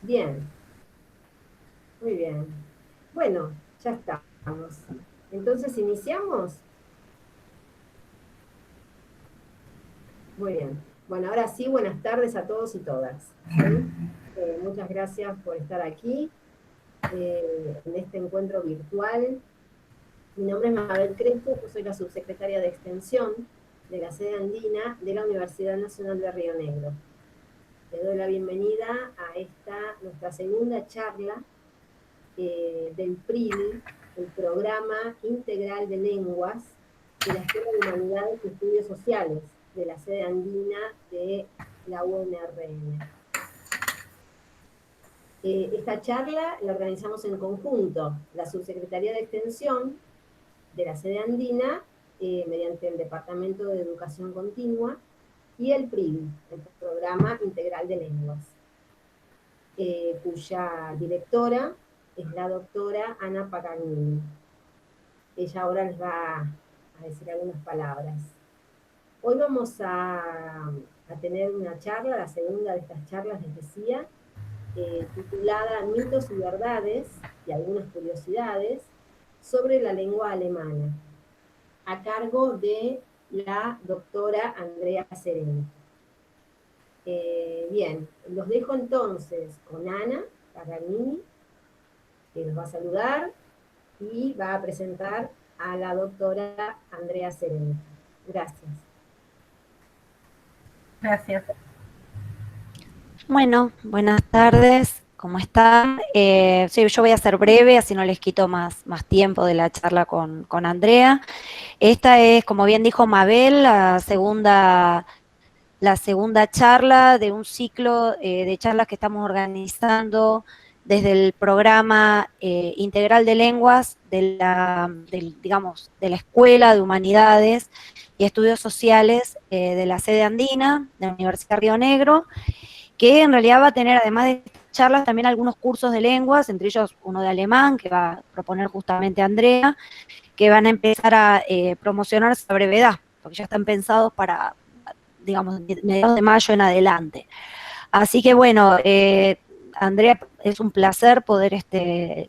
Bien, muy bien. Bueno, ya estamos. Entonces, ¿iniciamos? Muy bien. Bueno, ahora sí, buenas tardes a todos y todas. ¿Sí? Muchas gracias por estar aquí en este encuentro virtual. Mi nombre es Mabel Crespo, yo soy la subsecretaria de Extensión de la sede andina de la Universidad Nacional de Río Negro. Le doy la bienvenida a esta, nuestra segunda charla del PRIL, el Programa Integral de Lenguas de la Escuela de Humanidades y Estudios Sociales de la sede andina de la UNRN. Esta charla la organizamos en conjunto, la Subsecretaría de Extensión de la sede andina, mediante el Departamento de Educación Continua, y el PRIL, el Programa Integral de Lenguas, cuya directora es la doctora Ana Paganini. Ella ahora les va a decir algunas palabras. Hoy vamos a tener una charla, la segunda de estas charlas, les decía, titulada Mitos y Verdades y algunas curiosidades sobre la lengua alemana, a cargo de la doctora Andrea Sereni. Bien, los dejo entonces con Ana Paganini, que los va a saludar y va a presentar a la doctora Andrea Sereni. Gracias. Gracias. Bueno, buenas tardes, ¿cómo están? Sí, yo voy a ser breve, así no les quito más tiempo de la charla con Andrea. Esta es, como bien dijo Mabel, la segunda charla de un ciclo de charlas que estamos organizando desde el programa integral de lenguas digamos, de la Escuela de Humanidades y Estudios Sociales de la sede andina de la Universidad de Río Negro, que en realidad va a tener, además de charlas, también algunos cursos de lenguas, entre ellos uno de alemán, que va a proponer justamente Andrea, que van a empezar a promocionarse a brevedad, porque ya están pensados para, digamos, mediados de mayo en adelante. Así que bueno, Andrea, es un placer poder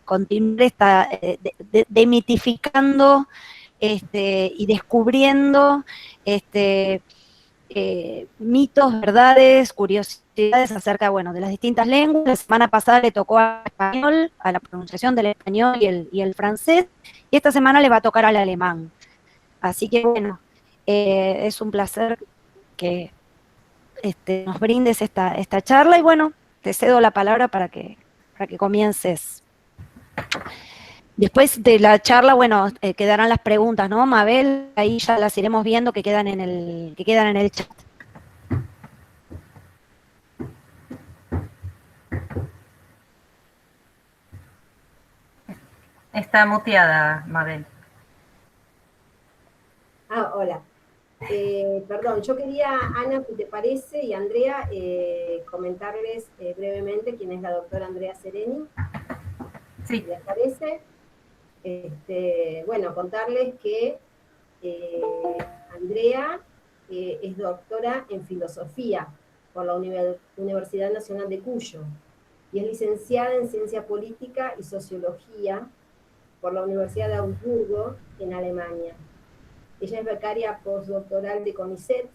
continuar demitificando y descubriendo mitos, verdades, curiosidades acerca, bueno, de las distintas lenguas. La semana pasada le tocó al español, a la pronunciación del español y el francés, y esta semana le va a tocar al alemán. Así que bueno, es un placer que nos brindes esta charla y bueno, te cedo la palabra para que comiences. Después de la charla, bueno, quedarán las preguntas, ¿no, Mabel? Ahí ya las iremos viendo que quedan en el chat. Está muteada, Mabel. Hola. Perdón, yo quería, Ana, si te parece, y Andrea, comentarles brevemente quién es la doctora Andrea Sereni, Sí. si les parece. Bueno, contarles que Andrea es doctora en filosofía por la Universidad Nacional de Cuyo y es licenciada en ciencia política y sociología por la Universidad de Augsburgo en Alemania. Ella es becaria postdoctoral de CONICET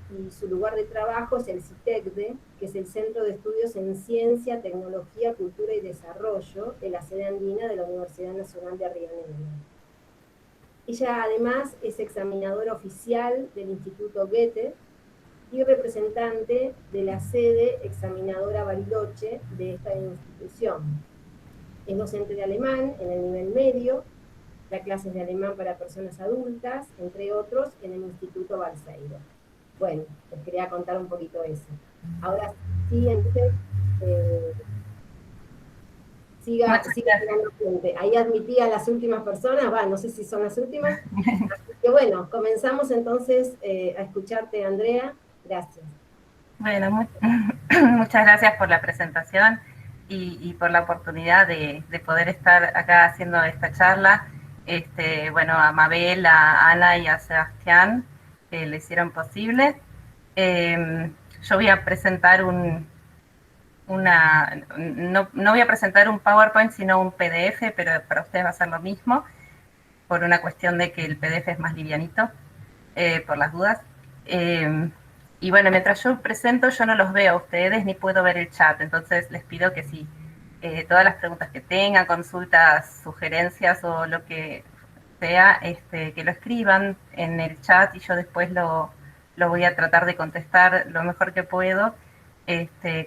y su lugar de trabajo es el CITECDE, que es el Centro de Estudios en Ciencia, Tecnología, Cultura y Desarrollo de la sede andina de la Universidad Nacional de Río Negro. Ella además es examinadora oficial del Instituto Goethe y representante de la sede examinadora Bariloche de esta institución. Es docente de alemán en el nivel medio, da clases de alemán para personas adultas, entre otros, en el Instituto Balseiro. Bueno, les quería contar un poquito eso. Ahora sí, entonces, siga Muchas gracias. tirando gente. Ahí admití a las últimas personas, no sé si son las últimas. Así que bueno, comenzamos entonces a escucharte, Andrea. Gracias. Bueno, muchas gracias por la presentación y por la oportunidad de poder estar acá haciendo esta charla. Bueno, a Mabel, a Ana y a Sebastián le hicieron posible. Yo voy a presentar no voy a presentar un PowerPoint, sino un PDF, pero para ustedes va a ser lo mismo, por una cuestión de que el PDF es más livianito, por las dudas. Y bueno, mientras yo presento, yo no los veo a ustedes ni puedo ver el chat, entonces les pido que si todas las preguntas que tengan, consultas, sugerencias o lo que sea, que lo escriban en el chat y yo después lo voy a tratar de contestar lo mejor que puedo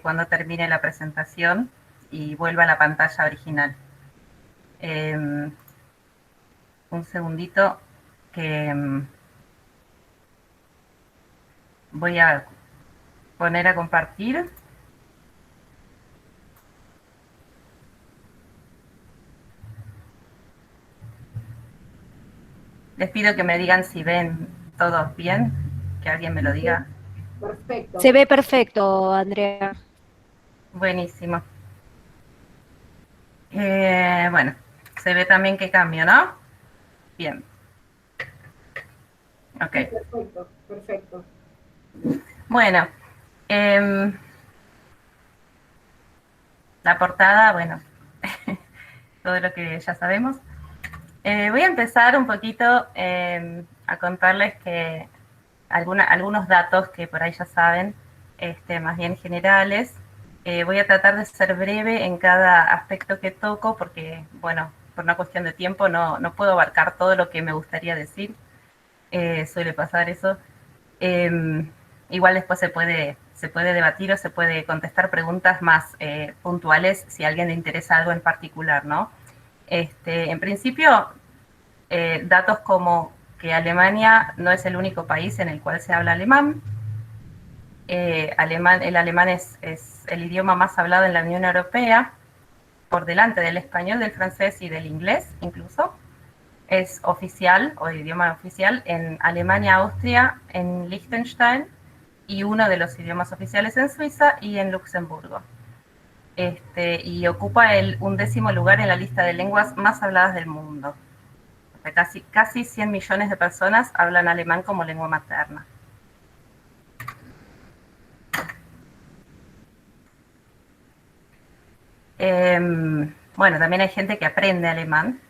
cuando termine la presentación y vuelva a la pantalla original. Un segundito que voy a poner a compartir. Les pido que me digan si ven todos bien, que alguien me lo diga. Perfecto. Se ve perfecto, Andrea. Buenísimo. Bueno, se ve también que cambio, ¿no? Bien. Ok. Sí, perfecto, perfecto. Bueno, la portada, bueno, todo lo que ya sabemos. Voy a empezar un poquito a contarles que algunos datos que por ahí ya saben, más bien generales. Voy a tratar de ser breve en cada aspecto que toco porque, bueno, por una cuestión de tiempo no puedo abarcar todo lo que me gustaría decir. Suele pasar eso. Igual después se puede debatir o se puede contestar preguntas más puntuales si a alguien le interesa algo en particular, ¿no? En principio, datos como que Alemania no es el único país en el cual se habla alemán. El alemán es el idioma más hablado en la Unión Europea, por delante del español, del francés y del inglés incluso. Es oficial o idioma oficial en Alemania, Austria, en Liechtenstein y uno de los idiomas oficiales en Suiza y en Luxemburgo. Y ocupa el 11º lugar en la lista de lenguas más habladas del mundo. Casi 100 millones de personas hablan alemán como lengua materna. Bueno, también hay gente que aprende alemán.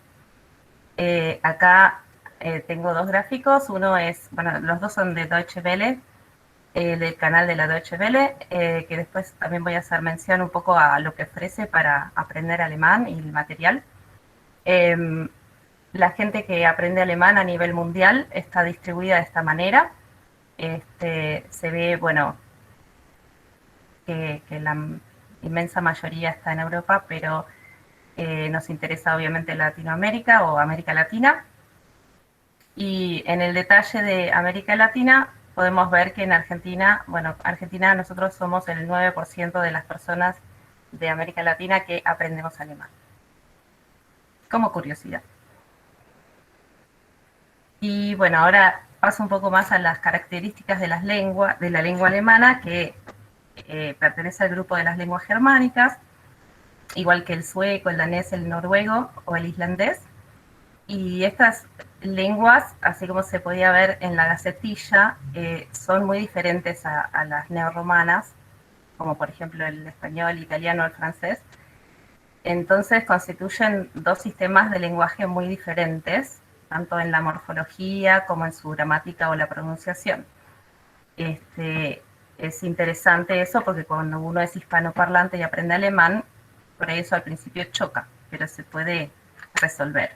Acá tengo dos gráficos. Uno es, bueno, los dos son de Deutsche Welle, del canal de la Deutsche Welle, que después también voy a hacer mención un poco a lo que ofrece para aprender alemán y el material. La gente que aprende alemán a nivel mundial está distribuida de esta manera. Se ve, bueno, que la inmensa mayoría está en Europa, pero nos interesa obviamente Latinoamérica o América Latina. Y en el detalle de América Latina podemos ver que en Argentina, bueno, Argentina nosotros somos el 9% de las personas de América Latina que aprendemos alemán. Como curiosidad. Y bueno, ahora paso un poco más a las características de la lengua alemana, que pertenece al grupo de las lenguas germánicas, igual que el sueco, el danés, el noruego o el islandés. Y estas lenguas, así como se podía ver en la gacetilla, son muy diferentes a las neorromanas, como por ejemplo el español, el italiano o el francés. Entonces constituyen dos sistemas de lenguaje muy diferentes, tanto en la morfología como en su gramática o la pronunciación. Es interesante eso porque cuando uno es hispanoparlante y aprende alemán, por eso al principio choca, pero se puede resolver.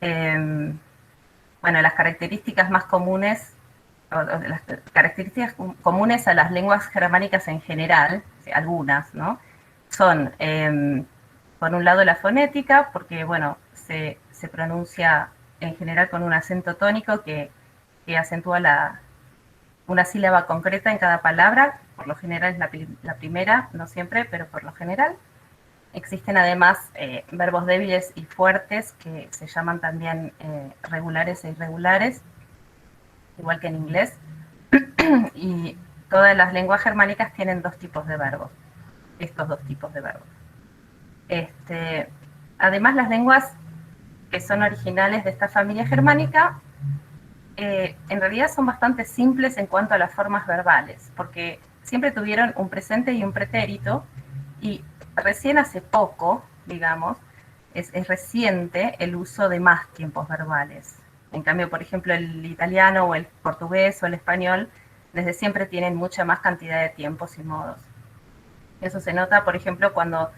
Bueno, las características más comunes, las características comunes a las lenguas germánicas en general, algunas, ¿no? Son, por un lado, la fonética, porque, bueno, se pronuncia en general con un acento tónico que acentúa una sílaba concreta en cada palabra. Por lo general es la primera, no siempre, pero por lo general. Existen además verbos débiles y fuertes que se llaman también regulares e irregulares, igual que en inglés. Y todas las lenguas germánicas tienen dos tipos de verbos, estos dos tipos de verbos. Además, las lenguas que son originales de esta familia germánica en realidad son bastante simples en cuanto a las formas verbales, porque siempre tuvieron un presente y un pretérito, Y recién hace poco, digamos, es reciente el uso de más tiempos verbales. En cambio, por ejemplo, el italiano o el portugués o el español desde siempre tienen mucha más cantidad de tiempos y modos. Eso se nota, por ejemplo, cuando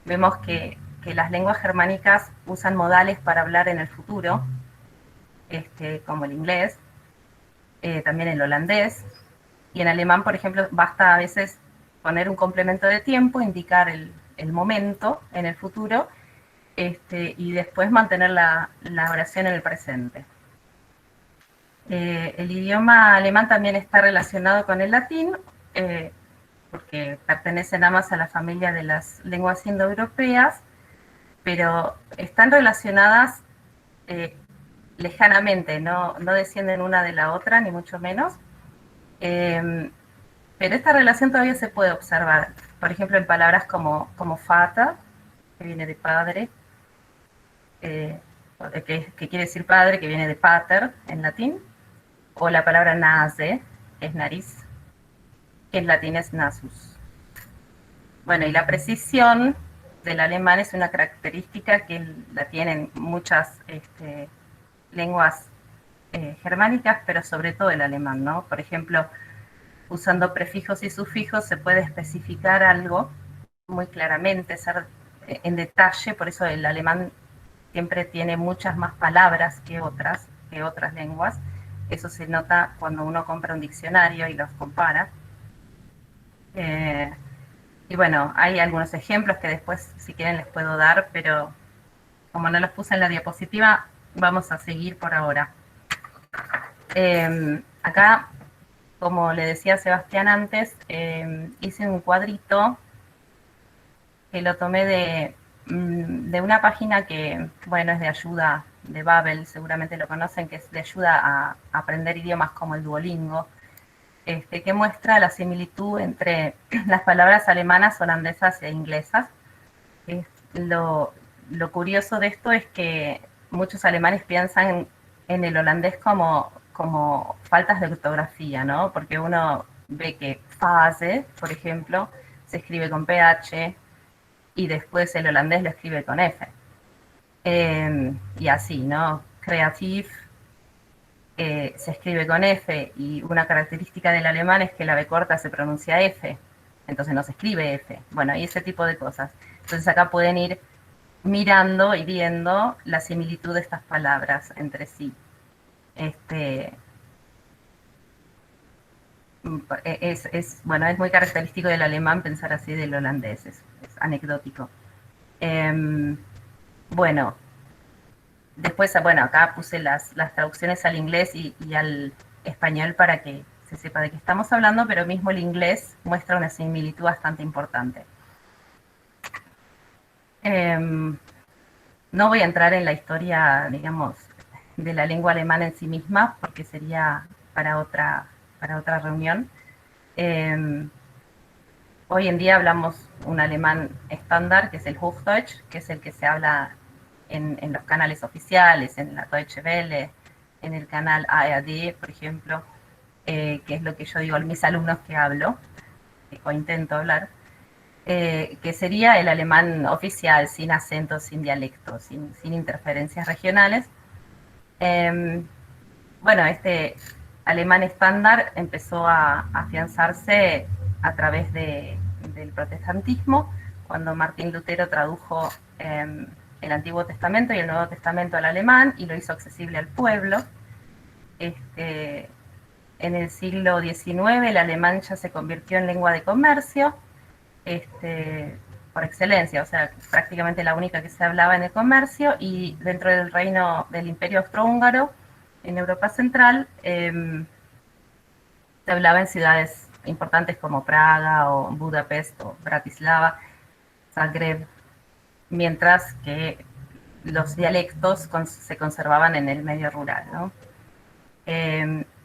vemos que las lenguas germánicas usan modales para hablar en el futuro, como el inglés, también el holandés, y en alemán, por ejemplo, basta a veces poner un complemento de tiempo, indicar el momento en el futuro, y después mantener la oración en el presente. El idioma alemán también está relacionado con el latín, porque pertenecen ambas a la familia de las lenguas indoeuropeas, pero están relacionadas lejanamente, no descienden una de la otra, ni mucho menos. Pero esta relación todavía se puede observar, por ejemplo, en palabras como Vater, que viene de padre, que quiere decir padre, que viene de pater en latín, o la palabra Nase, que es nariz, que en latín es nasus. Bueno, y la precisión del alemán es una característica que la tienen muchas lenguas germánicas, pero sobre todo el alemán, ¿no? Por ejemplo, usando prefijos y sufijos se puede especificar algo muy claramente, ser en detalle, por eso el alemán siempre tiene muchas más palabras que otras lenguas. Eso se nota cuando uno compra un diccionario y los compara. Y bueno, hay algunos ejemplos que después, si quieren, les puedo dar, pero como no los puse en la diapositiva, vamos a seguir por ahora. Acá, como le decía a Sebastián antes, hice un cuadrito que lo tomé de una página que, bueno, es de ayuda de Babel, seguramente lo conocen, que es de ayuda a aprender idiomas como el Duolingo, que muestra la similitud entre las palabras alemanas, holandesas e inglesas. Lo curioso de esto es que muchos alemanes piensan en el holandés como faltas de ortografía, ¿no? Porque uno ve que Phase, por ejemplo, se escribe con PH y después el holandés lo escribe con F. Y así, ¿no? Creative se escribe con F y una característica del alemán es que la B corta se pronuncia F, entonces no se escribe F. Bueno, y ese tipo de cosas. Entonces acá pueden ir mirando y viendo la similitud de estas palabras entre sí. Bueno, es muy característico del alemán pensar así del holandés, es anecdótico. Bueno, después, bueno, acá puse las traducciones al inglés y al español para que se sepa de qué estamos hablando, pero mismo el inglés muestra una similitud bastante importante. No voy a entrar en la historia, digamos, de la lengua alemana en sí misma, porque sería para otra reunión. Hoy en día hablamos un alemán estándar, que es el Hochdeutsch, que es el que se habla en los canales oficiales, en la Deutsche Welle, en el canal ARD, por ejemplo, que es lo que yo digo a mis alumnos que hablo, o intento hablar, que sería el alemán oficial, sin acentos, sin dialectos, sin interferencias regionales. Bueno, este alemán estándar empezó a afianzarse a través del protestantismo, cuando Martín Lutero tradujo el Antiguo Testamento y el Nuevo Testamento al alemán y lo hizo accesible al pueblo. En el siglo XIX el alemán ya se convirtió en lengua de comercio, por excelencia, o sea, prácticamente la única que se hablaba en el comercio, y dentro del reino del Imperio Austrohúngaro, en Europa Central, se hablaba en ciudades importantes como Praga o Budapest o Bratislava, Zagreb, mientras que los dialectos se conservaban en el medio rural, ¿no?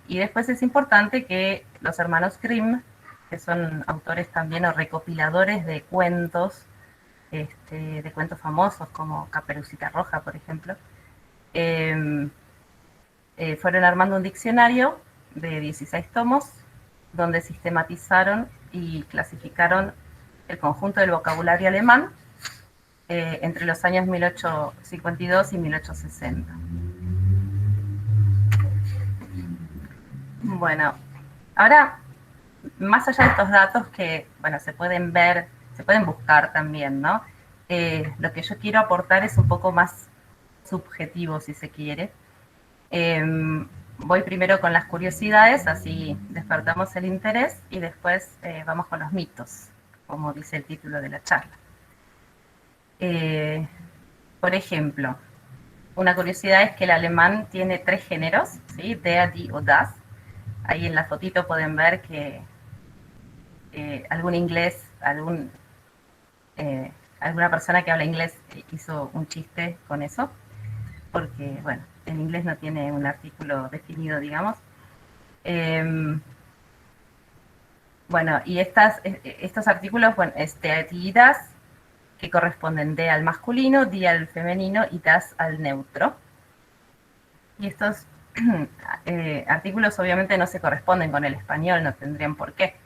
Y después es importante que los hermanos Grimm, que son autores también o recopiladores de cuentos famosos como Caperucita Roja, por ejemplo, fueron armando un diccionario de 16 tomos donde sistematizaron y clasificaron el conjunto del vocabulario alemán entre los años 1852 y 1860. Bueno, ahora, más allá de estos datos que, bueno, se pueden ver, se pueden buscar también, ¿no? Lo que yo quiero aportar es un poco más subjetivo, si se quiere. Voy primero con las curiosidades, así despertamos el interés, y después vamos con los mitos, como dice el título de la charla. Por ejemplo, una curiosidad es que el alemán tiene 3 géneros, ¿sí? Der, die o das. Ahí en la fotito pueden ver que algún inglés, alguna persona que habla inglés hizo un chiste con eso, porque, bueno, en inglés no tiene un artículo definido, digamos. Bueno, y estos artículos, bueno, der, die, das, que corresponden de al masculino, die al femenino y das al neutro. Y estos artículos obviamente no se corresponden con el español, no tendrían por qué.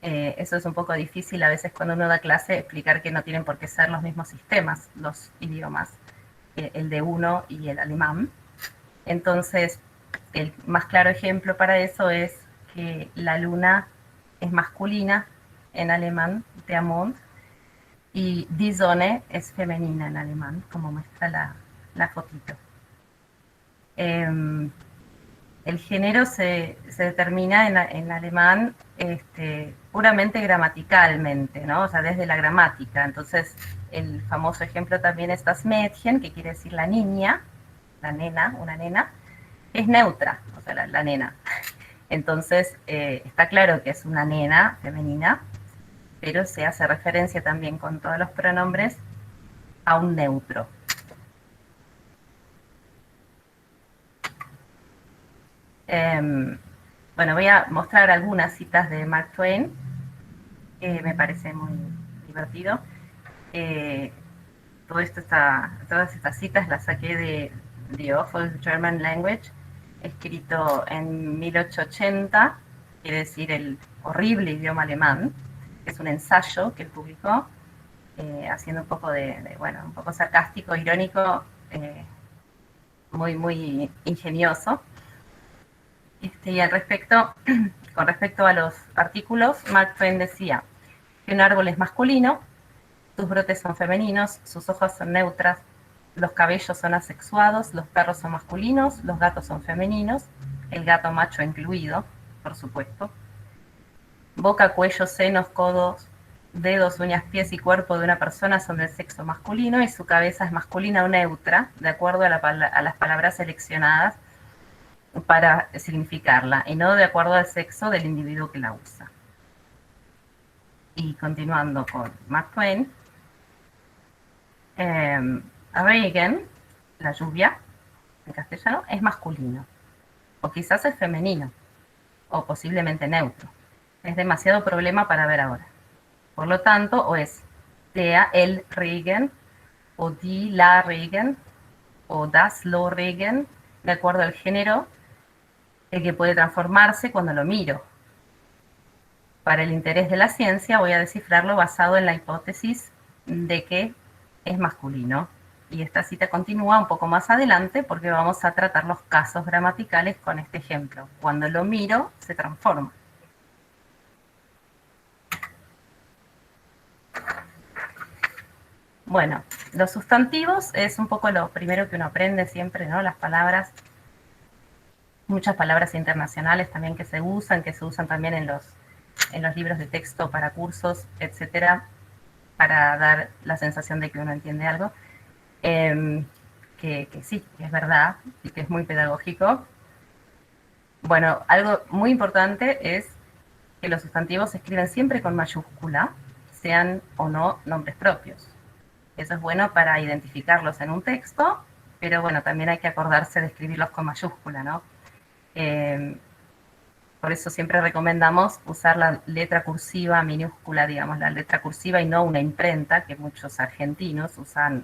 Eso es un poco difícil a veces cuando uno da clase explicar que no tienen por qué ser los mismos sistemas, los idiomas, el de uno y el alemán. Entonces, el más claro ejemplo para eso es que la luna es masculina en alemán, der Mond, y die Sonne es femenina en alemán, como muestra la fotito. El género se determina en alemán puramente gramaticalmente, ¿no? O sea, desde la gramática. Entonces, el famoso ejemplo también es das Mädchen, que quiere decir la niña, la nena, una nena, es neutra, o sea, la nena. Entonces, está claro que es una nena femenina, pero se hace referencia también con todos los pronombres a un neutro. Bueno, voy a mostrar algunas citas de Mark Twain, que me parece muy divertido. Todas estas citas las saqué de The Awful German Language, escrito en 1880, quiere decir el horrible idioma alemán. Es un ensayo que él publicó, haciendo un poco un poco sarcástico, irónico, muy ingenioso. Y con respecto a los artículos, Mark Twain decía que un árbol es masculino, sus brotes son femeninos, sus hojas son neutras, los cabellos son asexuados, los perros son masculinos, los gatos son femeninos, el gato macho incluido, por supuesto. Boca, cuello, senos, codos, dedos, uñas, pies y cuerpo de una persona son del sexo masculino y su cabeza es masculina o neutra, de acuerdo a las palabras seleccionadas para significarla, y no de acuerdo al sexo del individuo que la usa. Y continuando con Mark Twain, Regen, la lluvia, en castellano, es masculino, o quizás es femenino, o posiblemente neutro. Es demasiado problema para ver ahora. Por lo tanto, o es el Regen, o die la Regen, o das lo Regen, de acuerdo al género, el que puede transformarse cuando lo miro. Para el interés de la ciencia voy a descifrarlo basado en la hipótesis de que es masculino. Y esta cita continúa un poco más adelante porque vamos a tratar los casos gramaticales con este ejemplo. Cuando lo miro, se transforma. Bueno, los sustantivos es un poco lo primero que uno aprende siempre, ¿no? Las palabras. Muchas palabras internacionales también que se usan también en los libros de texto para cursos, etcétera, para dar la sensación de que uno entiende algo, que sí, que es verdad y que es muy pedagógico. Bueno, algo muy importante es que los sustantivos se escriben siempre con mayúscula, sean o no nombres propios. Eso es bueno para identificarlos en un texto, pero bueno, también hay que acordarse de escribirlos con mayúscula, ¿no? Por eso siempre recomendamos usar la letra cursiva minúscula, digamos, la letra cursiva y no una imprenta, que muchos argentinos usan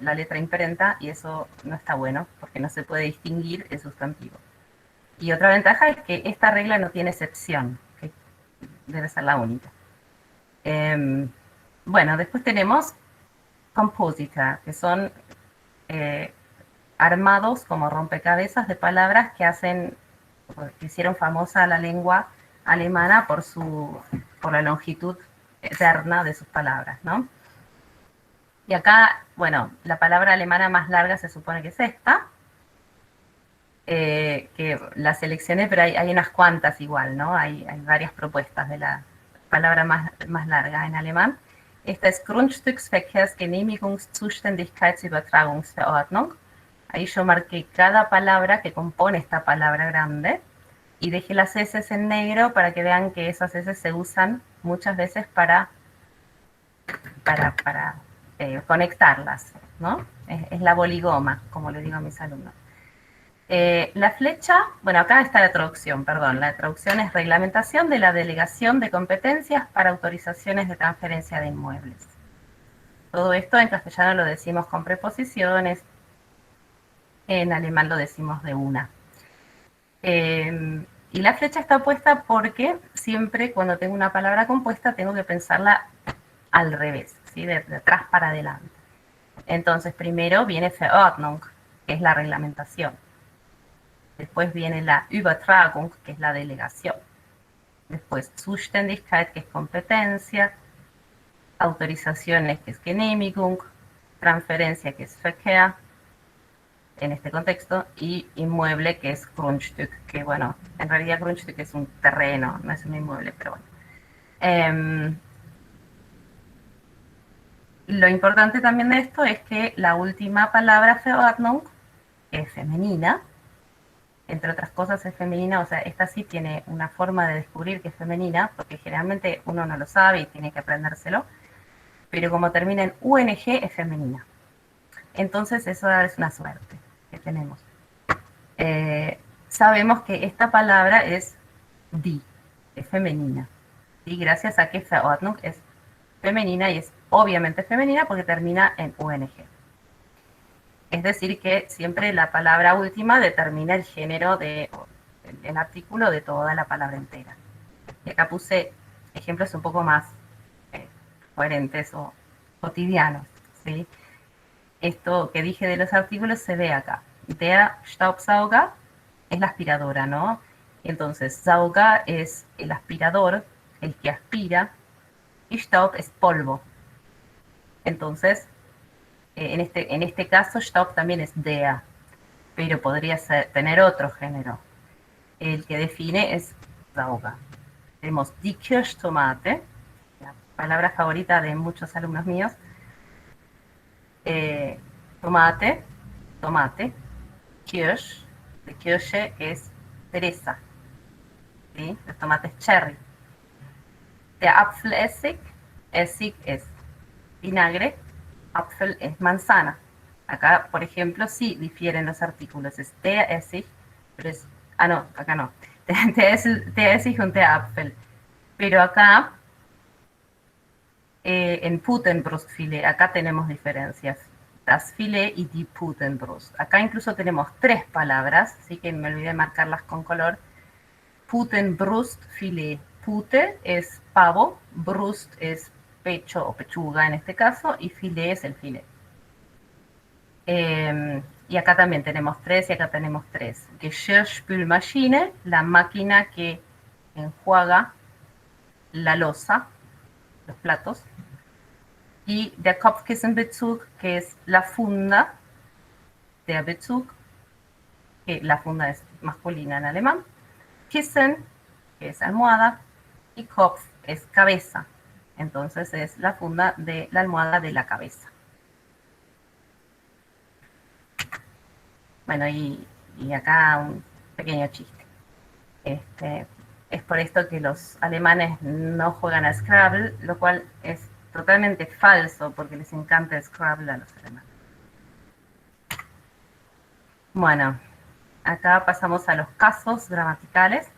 la letra imprenta y eso no está bueno porque no se puede distinguir el sustantivo. Y otra ventaja es que esta regla no tiene excepción, que debe ser la única. Bueno, después tenemos compositor, que son armados como rompecabezas de palabras que hicieron famosa la lengua alemana por la longitud eterna de sus palabras, ¿no? Y acá, bueno, la palabra alemana más larga se supone que es esta, que la seleccioné, pero hay unas cuantas igual, ¿no? Hay varias propuestas de la palabra más larga en alemán. Esta es Grundstücksverkehrsgenehmigungszuständigkeitsübertragungsverordnung. Ahí yo marqué cada palabra que compone esta palabra grande y dejé las S en negro para que vean que esas S se usan muchas veces para conectarlas, ¿no? Es la boligoma, como le digo a mis alumnos. La flecha, bueno, acá está la traducción, perdón. La traducción es reglamentación de la delegación de competencias para autorizaciones de transferencia de inmuebles. Todo esto en castellano lo decimos con preposiciones, en alemán lo decimos de una. Y la flecha está puesta porque siempre cuando tengo una palabra compuesta tengo que pensarla al revés, ¿sí? De atrás para adelante. Entonces primero viene Verordnung, que es la reglamentación. Después viene la Übertragung, que es la delegación. Después Zuständigkeit, que es competencia. Autorizaciones, que es Genehmigung. Transferencia, que es Verkehr, en este contexto. Y inmueble, que es Grundstück, que bueno, en realidad Grundstück es un terreno, no es un inmueble, pero bueno. Lo importante también de esto es que la última palabra, Verordnung, es femenina. Entre otras cosas es femenina, o sea, esta sí tiene una forma de descubrir que es femenina, porque generalmente uno no lo sabe y tiene que aprendérselo, pero como termina en UNG es femenina. Entonces eso es una suerte que tenemos. Sabemos que esta palabra es die, es femenina, y gracias a que Verordnung es femenina y es obviamente femenina porque termina en UNG. Es decir, que siempre la palabra última determina el género del artículo de toda la palabra entera. Y acá puse ejemplos un poco más coherentes o cotidianos, ¿sí? Esto que dije de los artículos se ve acá. Der Staubsauger es la aspiradora, ¿no? Entonces, Sauger es el aspirador, el que aspira, y Staub es polvo. Entonces, en este caso, Staub también es der, pero podría tener otro género. El que define es Sauger. Tenemos die Kirschtomate, la palabra favorita de muchos alumnos míos. Tomate, Kirsch, de Kirsche es cereza, ¿sí? Los tomates cherry. Der Apfelessig, Essig es vinagre, Apfel es manzana. Acá, por ejemplo, sí difieren los artículos. Es der Essig, pero es... Ah, no, acá no. Der Essig und der Apfel. Pero acá, en Putenbrustfilet, acá tenemos diferencias. Das Filet y die Putenbrust. Acá incluso tenemos 3 palabras, así que me olvidé de marcarlas con color. Putenbrustfilet. Pute es pavo, brust es pecho o pechuga en este caso, y filet es el filet. Y acá también tenemos 3 y acá tenemos 3. Geschirrspülmaschine, la máquina que enjuaga la loza, los platos. Y der Kopfkissenbezug, que es la funda, der Bezug, que la funda es masculina en alemán. Kissen, que es almohada, y Kopf es cabeza. Entonces es la funda de la almohada de la cabeza. Bueno, y acá un pequeño chiste. Es por esto que los alemanes no juegan a Scrabble, lo cual es totalmente falso, porque les encanta el Scrabble a los alemanes. Bueno, acá pasamos a los casos gramaticales.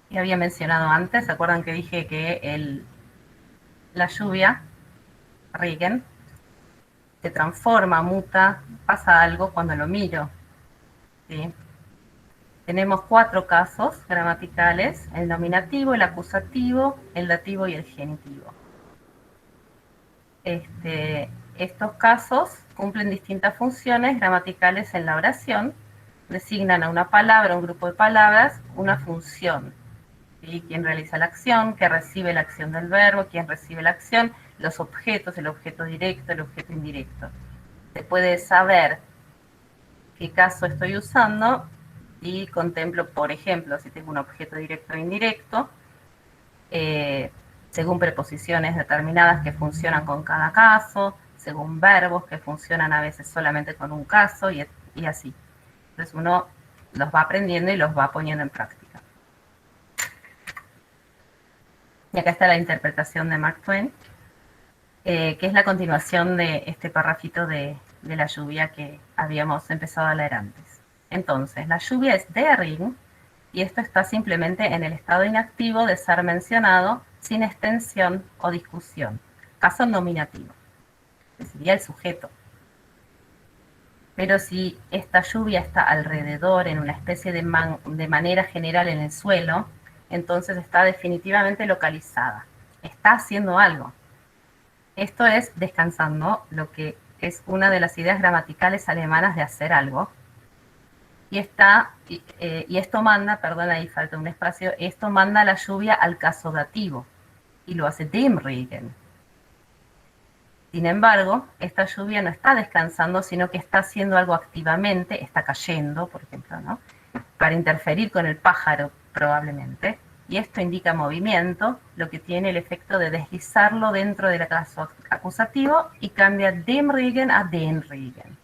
Y había mencionado antes, ¿se acuerdan que dije que la lluvia, Regen, se transforma, muta, pasa algo cuando lo miro? ¿Sí? Tenemos 4 casos gramaticales: el nominativo, el acusativo, el dativo y el genitivo. Estos casos cumplen distintas funciones gramaticales en la oración, designan a una palabra, un grupo de palabras, una función. ¿Sí? Quién realiza la acción, qué recibe la acción del verbo, quién recibe la acción, los objetos, el objeto directo, el objeto indirecto. Se puede saber qué caso estoy usando y contemplo, por ejemplo, si tengo un objeto directo e indirecto, según preposiciones determinadas que funcionan con cada caso, según verbos que funcionan a veces solamente con un caso y así. Entonces uno los va aprendiendo y los va poniendo en práctica. Y acá está la interpretación de Mark Twain, que es la continuación de este parrafito de la lluvia que habíamos empezado a leer antes. Entonces, la lluvia es der Regen, y esto está simplemente en el estado inactivo de ser mencionado sin extensión o discusión. Caso nominativo, que sería el sujeto. Pero si esta lluvia está alrededor, en una especie de manera general en el suelo, entonces está definitivamente localizada. Está haciendo algo. Esto es descansando, lo que es una de las ideas gramaticales alemanas de hacer algo. Y esto manda, perdón, ahí falta un espacio, esto manda la lluvia al caso dativo y lo hace dem Regen. Sin embargo, esta lluvia no está descansando, sino que está haciendo algo activamente, está cayendo, por ejemplo, ¿no? Para interferir con el pájaro, probablemente. Y esto indica movimiento, lo que tiene el efecto de deslizarlo dentro del caso acusativo y cambia dem Regen a den Regen.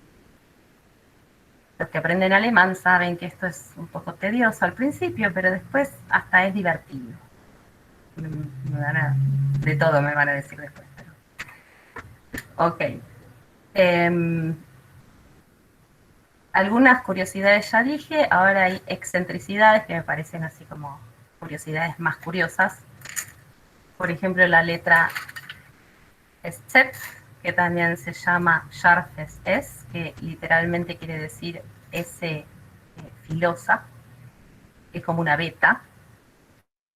Los que aprenden alemán saben que esto es un poco tedioso al principio, pero después hasta es divertido. De todo me van a decir después. Pero... Ok. Algunas curiosidades ya dije, ahora hay excentricidades que me parecen así como curiosidades más curiosas. Por ejemplo, la letra Z, que también se llama scharfes S, que literalmente quiere decir S filosa, que es como una beta,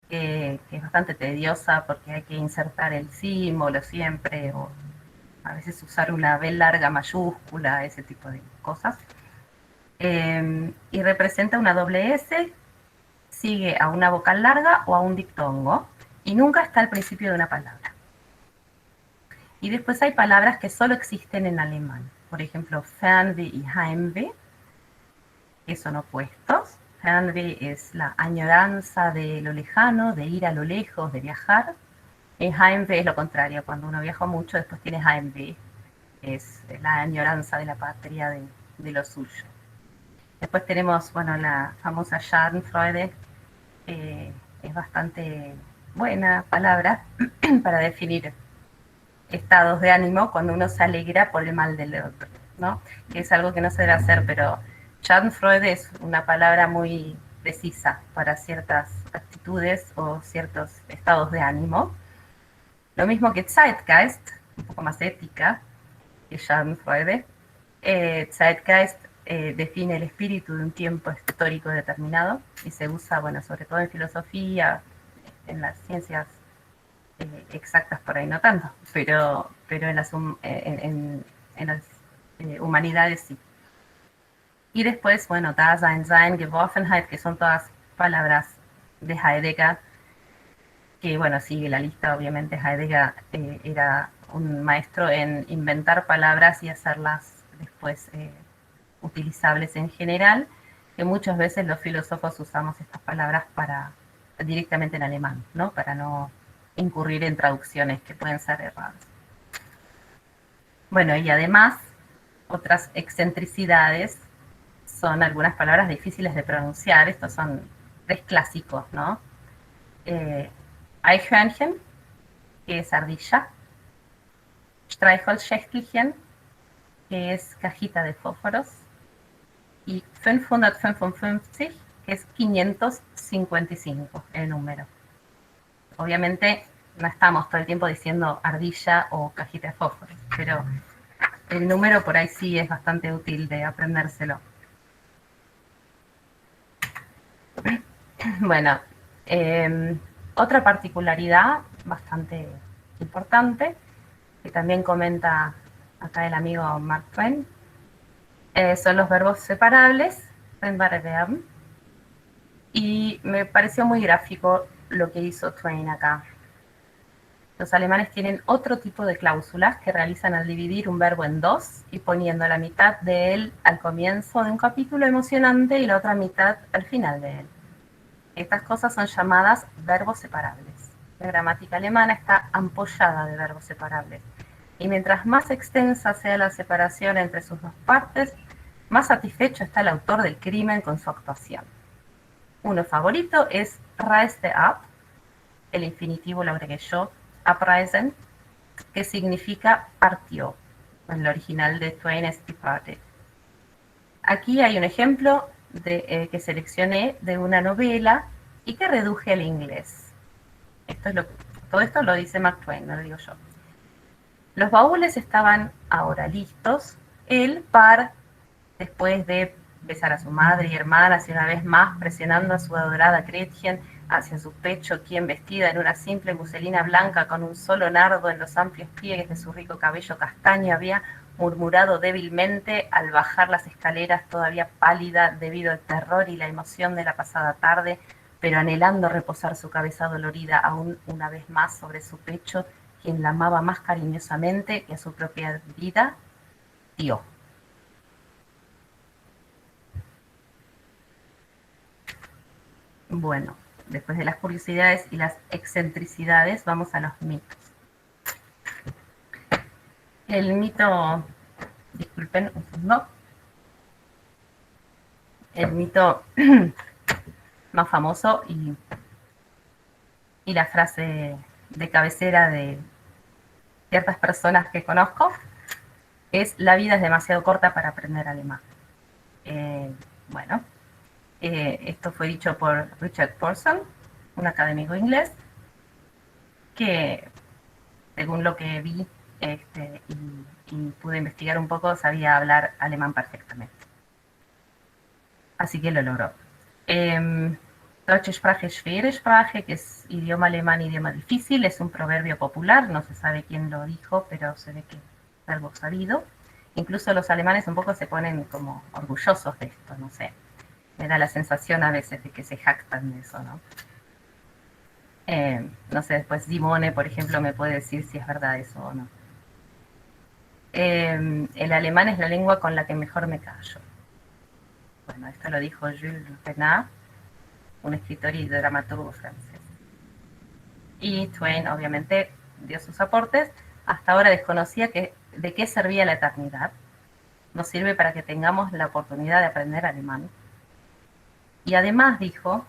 que es bastante tediosa porque hay que insertar el símbolo siempre, o a veces usar una B larga mayúscula, ese tipo de cosas. Y representa una doble S, sigue a una vocal larga o a un diptongo, y nunca está al principio de una palabra. Y después hay palabras que solo existen en alemán. Por ejemplo, Fernweh y Heimweh, que son opuestos. Fernweh es la añoranza de lo lejano, de ir a lo lejos, de viajar. Heimweh es lo contrario, cuando uno viaja mucho, después tiene Heimweh, es la añoranza de la patria, de lo suyo. Después tenemos, bueno, la famosa Schadenfreude, es bastante buena palabra para definir estados de ánimo cuando uno se alegra por el mal del otro, ¿no? Que es algo que no se debe hacer, pero Schadenfreude es una palabra muy precisa para ciertas actitudes o ciertos estados de ánimo. Lo mismo que Zeitgeist, un poco más ética que Schadenfreude. Zeitgeist define el espíritu de un tiempo histórico determinado y se usa, bueno, sobre todo en filosofía, en las ciencias exactas por ahí no tanto, pero en las humanidades sí. Y después, bueno, Dasein, Sein, Geworfenheit, que son todas palabras de Heidegger, que bueno, sigue la lista, obviamente Heidegger era un maestro en inventar palabras y hacerlas después utilizables en general, que muchas veces los filósofos usamos estas palabras directamente en alemán, ¿no? Para no incurrir en traducciones que pueden ser erradas. Bueno, y además, otras excentricidades son algunas palabras difíciles de pronunciar. Estos son 3 clásicos, ¿no? Eichhörnchen, que es ardilla. Streichholzschächtelchen, que es cajita de fósforos. Y 555, que es 555, el número. Obviamente no estamos todo el tiempo diciendo ardilla o cajita de fósforos, pero el número por ahí sí es bastante útil de aprendérselo. Bueno, otra particularidad bastante importante, que también comenta acá el amigo Mark Twain, son los verbos separables, y me pareció muy gráfico lo que hizo Twain acá. Los alemanes tienen otro tipo de cláusulas que realizan al dividir un verbo en dos y poniendo la mitad de él al comienzo de un capítulo emocionante y la otra mitad al final de él. Estas cosas son llamadas verbos separables. La gramática alemana está ampollada de verbos separables. Y mientras más extensa sea la separación entre sus dos partes, más satisfecho está el autor del crimen con su actuación. Uno favorito es reiste ab, el infinitivo lo agregué yo, abreisen, que significa partió. En el original de Twain es departed. Aquí hay un ejemplo que seleccioné de una novela y que reduje al inglés. Todo esto lo dice Mark Twain, no lo digo yo. Los baúles estaban ahora listos. El par, después de besar a su madre y hermanas y una vez más presionando a su adorada Gretchen hacia su pecho, quien vestida en una simple muselina blanca con un solo nardo en los amplios pliegues de su rico cabello castaño había murmurado débilmente al bajar las escaleras, todavía pálida debido al terror y la emoción de la pasada tarde, pero anhelando reposar su cabeza dolorida aún una vez más sobre su pecho, quien la amaba más cariñosamente que a su propia vida, Dios. Bueno, después de las curiosidades y las excentricidades, vamos a los mitos. El mito, disculpen un segundo, el mito más famoso y la frase de cabecera de ciertas personas que conozco es: la vida es demasiado corta para aprender alemán. Bueno, esto fue dicho por Richard Porson, un académico inglés, que según lo que vi y pude investigar un poco, sabía hablar alemán perfectamente. Así que lo logró. Deutsche Sprache, schwere Sprache, que es idioma alemán, idioma difícil, es un proverbio popular, no se sabe quién lo dijo, pero se ve que es algo sabido. Incluso los alemanes un poco se ponen como orgullosos de esto, no sé. Me da la sensación a veces de que se jactan de eso, ¿no? No sé, después Simone, por ejemplo, me puede decir si es verdad eso o no. El alemán es la lengua con la que mejor me callo. Bueno, esto lo dijo Jules Renard, un escritor y dramaturgo francés. Y Twain, obviamente, dio sus aportes. Hasta ahora desconocía de qué servía la eternidad. Nos sirve para que tengamos la oportunidad de aprender alemán. Y además dijo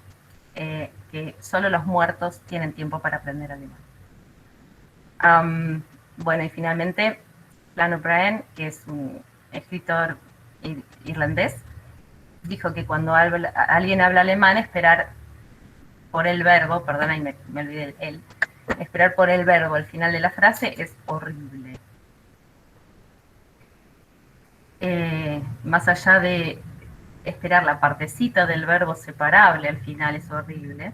que solo los muertos tienen tiempo para aprender alemán. Bueno, y finalmente, Flann O'Brien, que es un escritor irlandés, dijo que cuando alguien habla alemán, esperar por el verbo, perdona, y me olvidé el, esperar por el verbo al final de la frase es horrible. Más allá de esperar la partecita del verbo separable al final es horrible,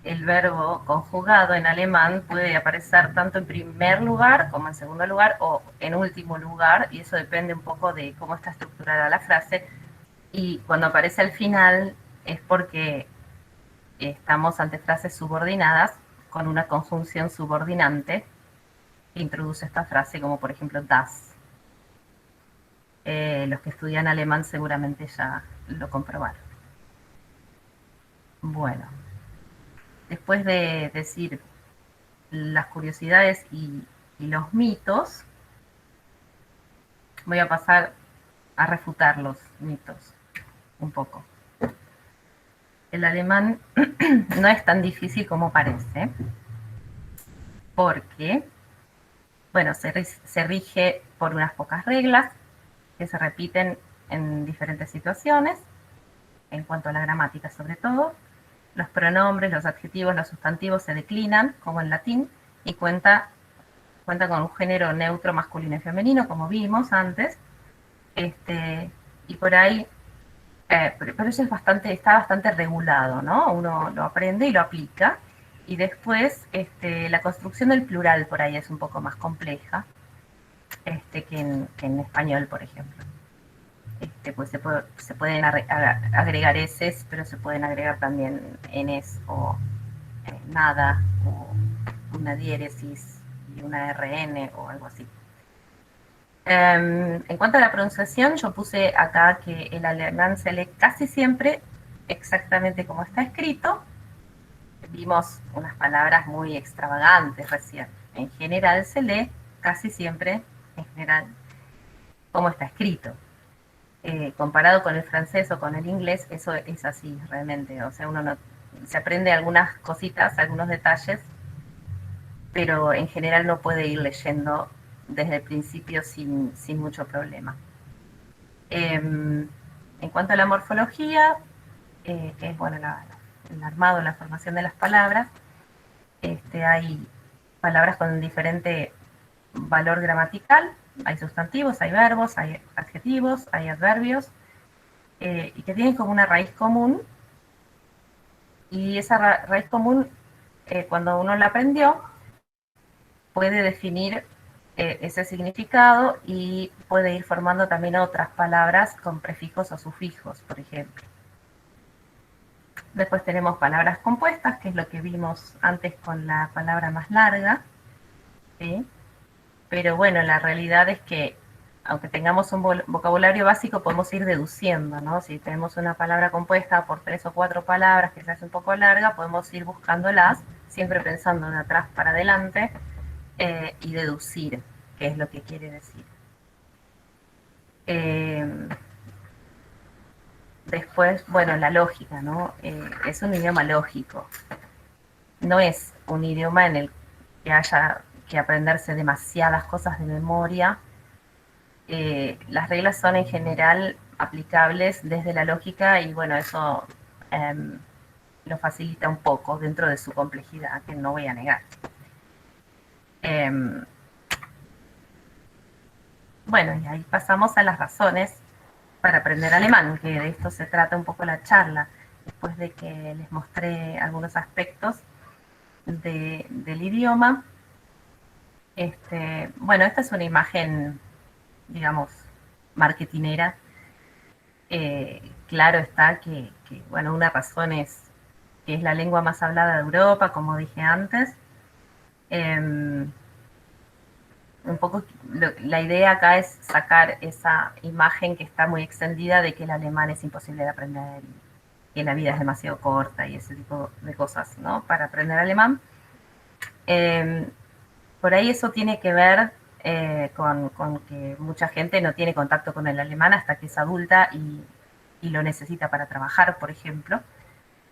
el verbo conjugado en alemán puede aparecer tanto en primer lugar como en segundo lugar o en último lugar, y eso depende un poco de cómo está estructurada la frase. Y cuando aparece al final es porque estamos ante frases subordinadas con una conjunción subordinante que introduce esta frase, como por ejemplo das. Los que estudian alemán seguramente ya lo comprobaron. Bueno, después de decir las curiosidades y los mitos, voy a pasar a refutar los mitos un poco. El alemán no es tan difícil como parece, porque, bueno, se rige por unas pocas reglas que se repiten en diferentes situaciones, en cuanto a la gramática sobre todo. Los pronombres, los adjetivos, los sustantivos se declinan, como en latín, y cuenta con un género neutro masculino y femenino, como vimos antes, y por ahí pero eso es está bastante regulado, ¿no? Uno lo aprende y lo aplica. Y después la construcción del plural por ahí es un poco más compleja que en español, por ejemplo. Pues se pueden agregar eses, pero se pueden agregar también enes o nada, o una diéresis y una rn o algo así. En cuanto a la pronunciación, yo puse acá que el alemán se lee casi siempre exactamente como está escrito. Vimos unas palabras muy extravagantes recién. En general se lee casi siempre, en general, como está escrito. Comparado con el francés o con el inglés, eso es así realmente. O sea, uno no, se aprende algunas cositas, algunos detalles, pero en general no puede ir leyendo desde el principio sin mucho problema. En cuanto a la morfología, que es bueno, el armado, la formación de las palabras, hay palabras con diferente valor gramatical, hay sustantivos, hay verbos, hay adjetivos, hay adverbios, y que tienen como una raíz común, y esa raíz común, cuando uno la aprendió, puede definir ese significado y puede ir formando también otras palabras con prefijos o sufijos, por ejemplo. Después tenemos palabras compuestas, que es lo que vimos antes con la palabra más larga, ¿sí? Pero bueno, la realidad es que aunque tengamos un vocabulario básico, podemos ir deduciendo, ¿no? Si tenemos una palabra compuesta por 3 o 4 palabras que se hace un poco larga, podemos ir buscándolas, siempre pensando de atrás para adelante, y deducir qué es lo que quiere decir. Después, bueno, la lógica, ¿no? Es un idioma lógico. No es un idioma en el que haya que aprenderse demasiadas cosas de memoria. Las reglas son en general aplicables desde la lógica y bueno, eso lo facilita un poco dentro de su complejidad, que no voy a negar. Bueno, y ahí pasamos a las razones para aprender alemán, que de esto se trata un poco la charla, después de que les mostré algunos aspectos del idioma. Bueno, esta es una imagen, digamos, marketinera. Claro está que, bueno, una razón es que es la lengua más hablada de Europa, como dije antes. Un poco la idea acá es sacar esa imagen que está muy extendida de que el alemán es imposible de aprender y que la vida es demasiado corta y ese tipo de cosas, ¿no? Para aprender alemán. Por ahí eso tiene que ver con que mucha gente no tiene contacto con el alemán hasta que es adulta y lo necesita para trabajar, por ejemplo.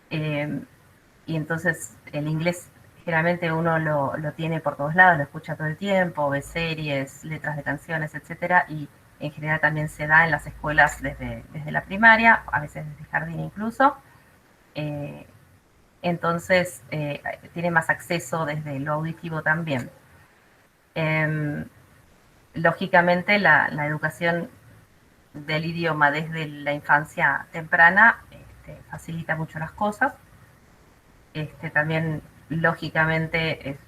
Y entonces el inglés generalmente uno lo tiene por todos lados, lo escucha todo el tiempo, ve series, letras de canciones, etcétera, y en general también se da en las escuelas desde la primaria, a veces desde jardín incluso. Entonces tiene más acceso desde lo auditivo también. Lógicamente la educación del idioma desde la infancia temprana facilita mucho las cosas. También, lógicamente,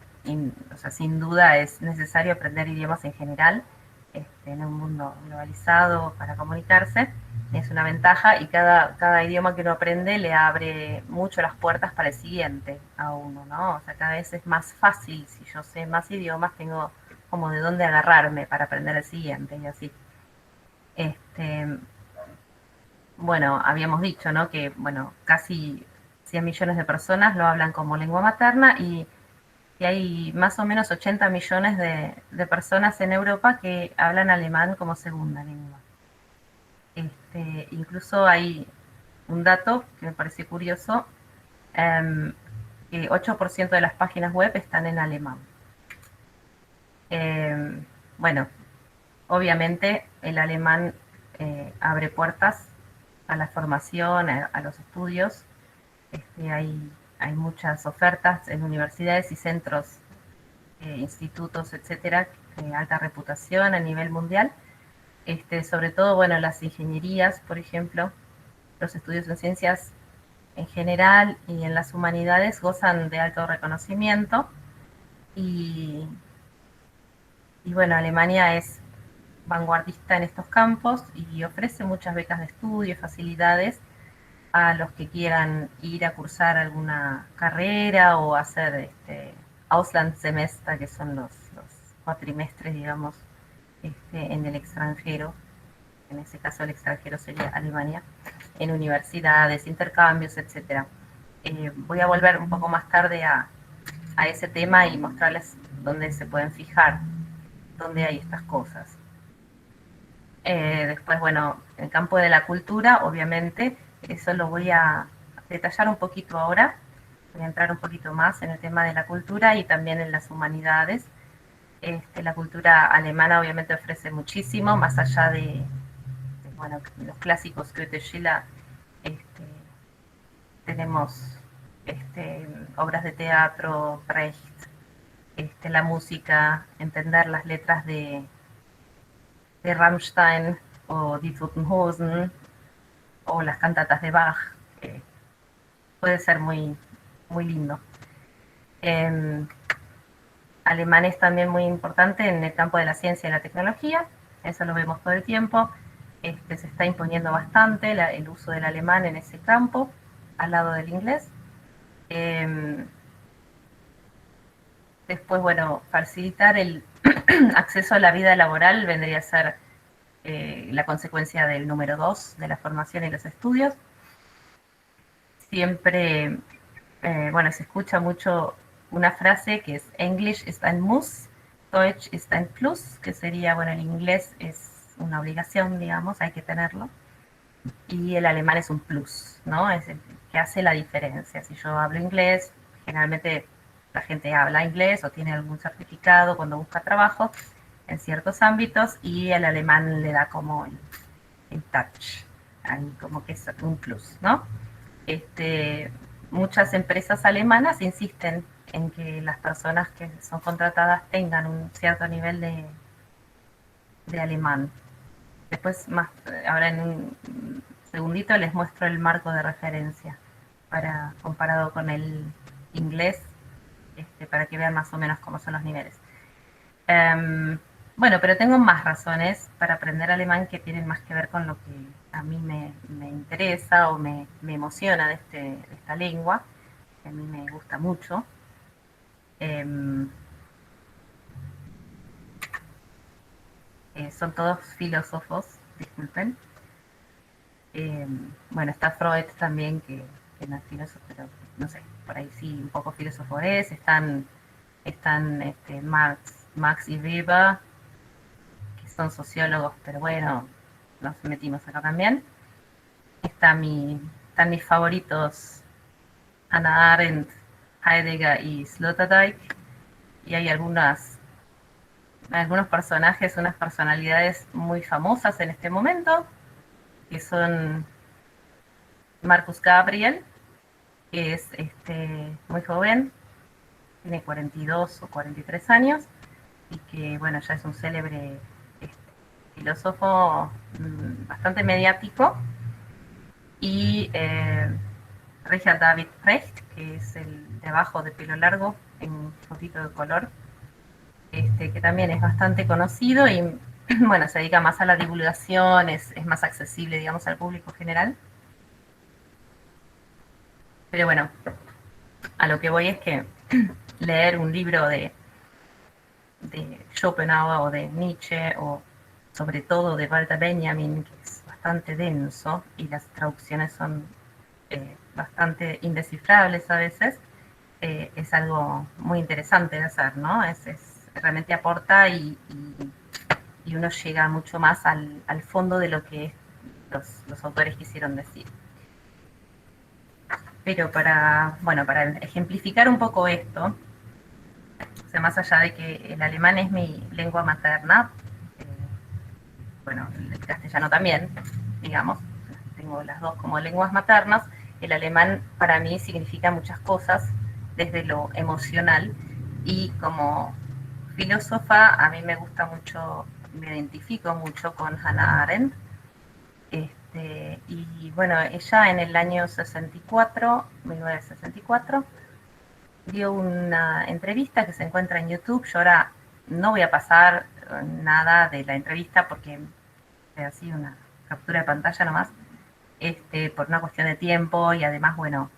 o sea, sin duda es necesario aprender idiomas en general en un mundo globalizado para comunicarse. Es una ventaja y cada idioma que uno aprende le abre mucho las puertas para el siguiente a uno, ¿no? O sea, cada vez es más fácil. Si yo sé más idiomas, tengo como de dónde agarrarme para aprender el siguiente y así. Bueno, habíamos dicho, ¿no? Que, bueno, casi 100 millones de personas lo hablan como lengua materna y hay más o menos 80 millones de personas en Europa que hablan alemán como segunda lengua. Incluso hay un dato que me parece curioso, que 8% de las páginas web están en alemán. Bueno, obviamente el alemán abre puertas a la formación, a los estudios. Hay muchas ofertas en universidades y centros, institutos, etcétera, de alta reputación a nivel mundial. Sobre todo, bueno, las ingenierías, por ejemplo, los estudios en ciencias en general y en las humanidades gozan de alto reconocimiento y bueno, Alemania es vanguardista en estos campos y ofrece muchas becas de estudio, facilidades a los que quieran ir a cursar alguna carrera o hacer Auslandssemester, que son los cuatrimestres, digamos, en el extranjero. En ese caso el extranjero sería Alemania, en universidades, intercambios, etc. Voy a volver un poco más tarde a ese tema y mostrarles dónde se pueden fijar, dónde hay estas cosas. Después, bueno, en el campo de la cultura, obviamente, eso lo voy a detallar un poquito ahora. Voy a entrar un poquito más en el tema de la cultura y también en las humanidades. La cultura alemana obviamente ofrece muchísimo, más allá de bueno, los clásicos Goethe, Schiller, tenemos obras de teatro, Brecht, la música, entender las letras de Rammstein o Die Toten Hosen o las cantatas de Bach, puede ser muy, muy lindo. Alemán es también muy importante en el campo de la ciencia y la tecnología, eso lo vemos todo el tiempo. Se está imponiendo bastante el uso del alemán en ese campo, al lado del inglés. Después, bueno, facilitar el acceso a la vida laboral vendría a ser la consecuencia del número 2 de la formación y los estudios. Siempre, bueno, se escucha mucho una frase que es English ist ein Muss, Deutsch ist ein Plus, que sería, bueno, el inglés es una obligación, digamos, hay que tenerlo, y el alemán es un plus, ¿no? Es el que hace la diferencia. Si yo hablo inglés, generalmente la gente habla inglés o tiene algún certificado cuando busca trabajo en ciertos ámbitos, y el alemán le da como el touch, como que es un plus, ¿no? Muchas empresas alemanas insisten en que las personas que son contratadas tengan un cierto nivel de alemán. Después, más, ahora en un segundito les muestro el marco de referencia comparado con el inglés, para que vean más o menos cómo son los niveles. Bueno, pero tengo más razones para aprender alemán que tienen más que ver con lo que a mí me interesa o me emociona de esta lengua, que a mí me gusta mucho. Son todos filósofos, disculpen. Bueno, está Freud también, que no es filósofo, pero no sé, por ahí sí, un poco filósofo es. Están Marx y Weber, que son sociólogos, pero bueno, nos metimos acá también. Están mis favoritos, Hannah Arendt, Heidegger y Sloterdijk, y hay algunos personajes, unas personalidades muy famosas en este momento, que son Marcus Gabriel, que es muy joven, tiene 42 o 43 años, y que bueno, ya es un célebre filósofo bastante mediático, y Richard David Precht, que es el de abajo de pelo largo, en un fotito de color, que también es bastante conocido y bueno, se dedica más a la divulgación, es más accesible, digamos, al público general. Pero bueno, a lo que voy es que leer un libro de Schopenhauer o de Nietzsche, o sobre todo de Walter Benjamin, que es bastante denso y las traducciones son bastante indescifrables a veces, es algo muy interesante de hacer, ¿no? Realmente aporta y uno llega mucho más al fondo de lo que los autores quisieron decir. Pero para ejemplificar un poco esto, o sea, más allá de que el alemán es mi lengua materna, bueno, el castellano también, digamos, tengo las dos como lenguas maternas, el alemán para mí significa muchas cosas desde lo emocional, y como filósofa a mí me gusta mucho, me identifico mucho con Hannah Arendt, Y bueno, ella en el año 1964, dio una entrevista que se encuentra en YouTube. Yo ahora no voy a pasar nada de la entrevista porque es así una captura de pantalla nomás, por una cuestión de tiempo y además, bueno,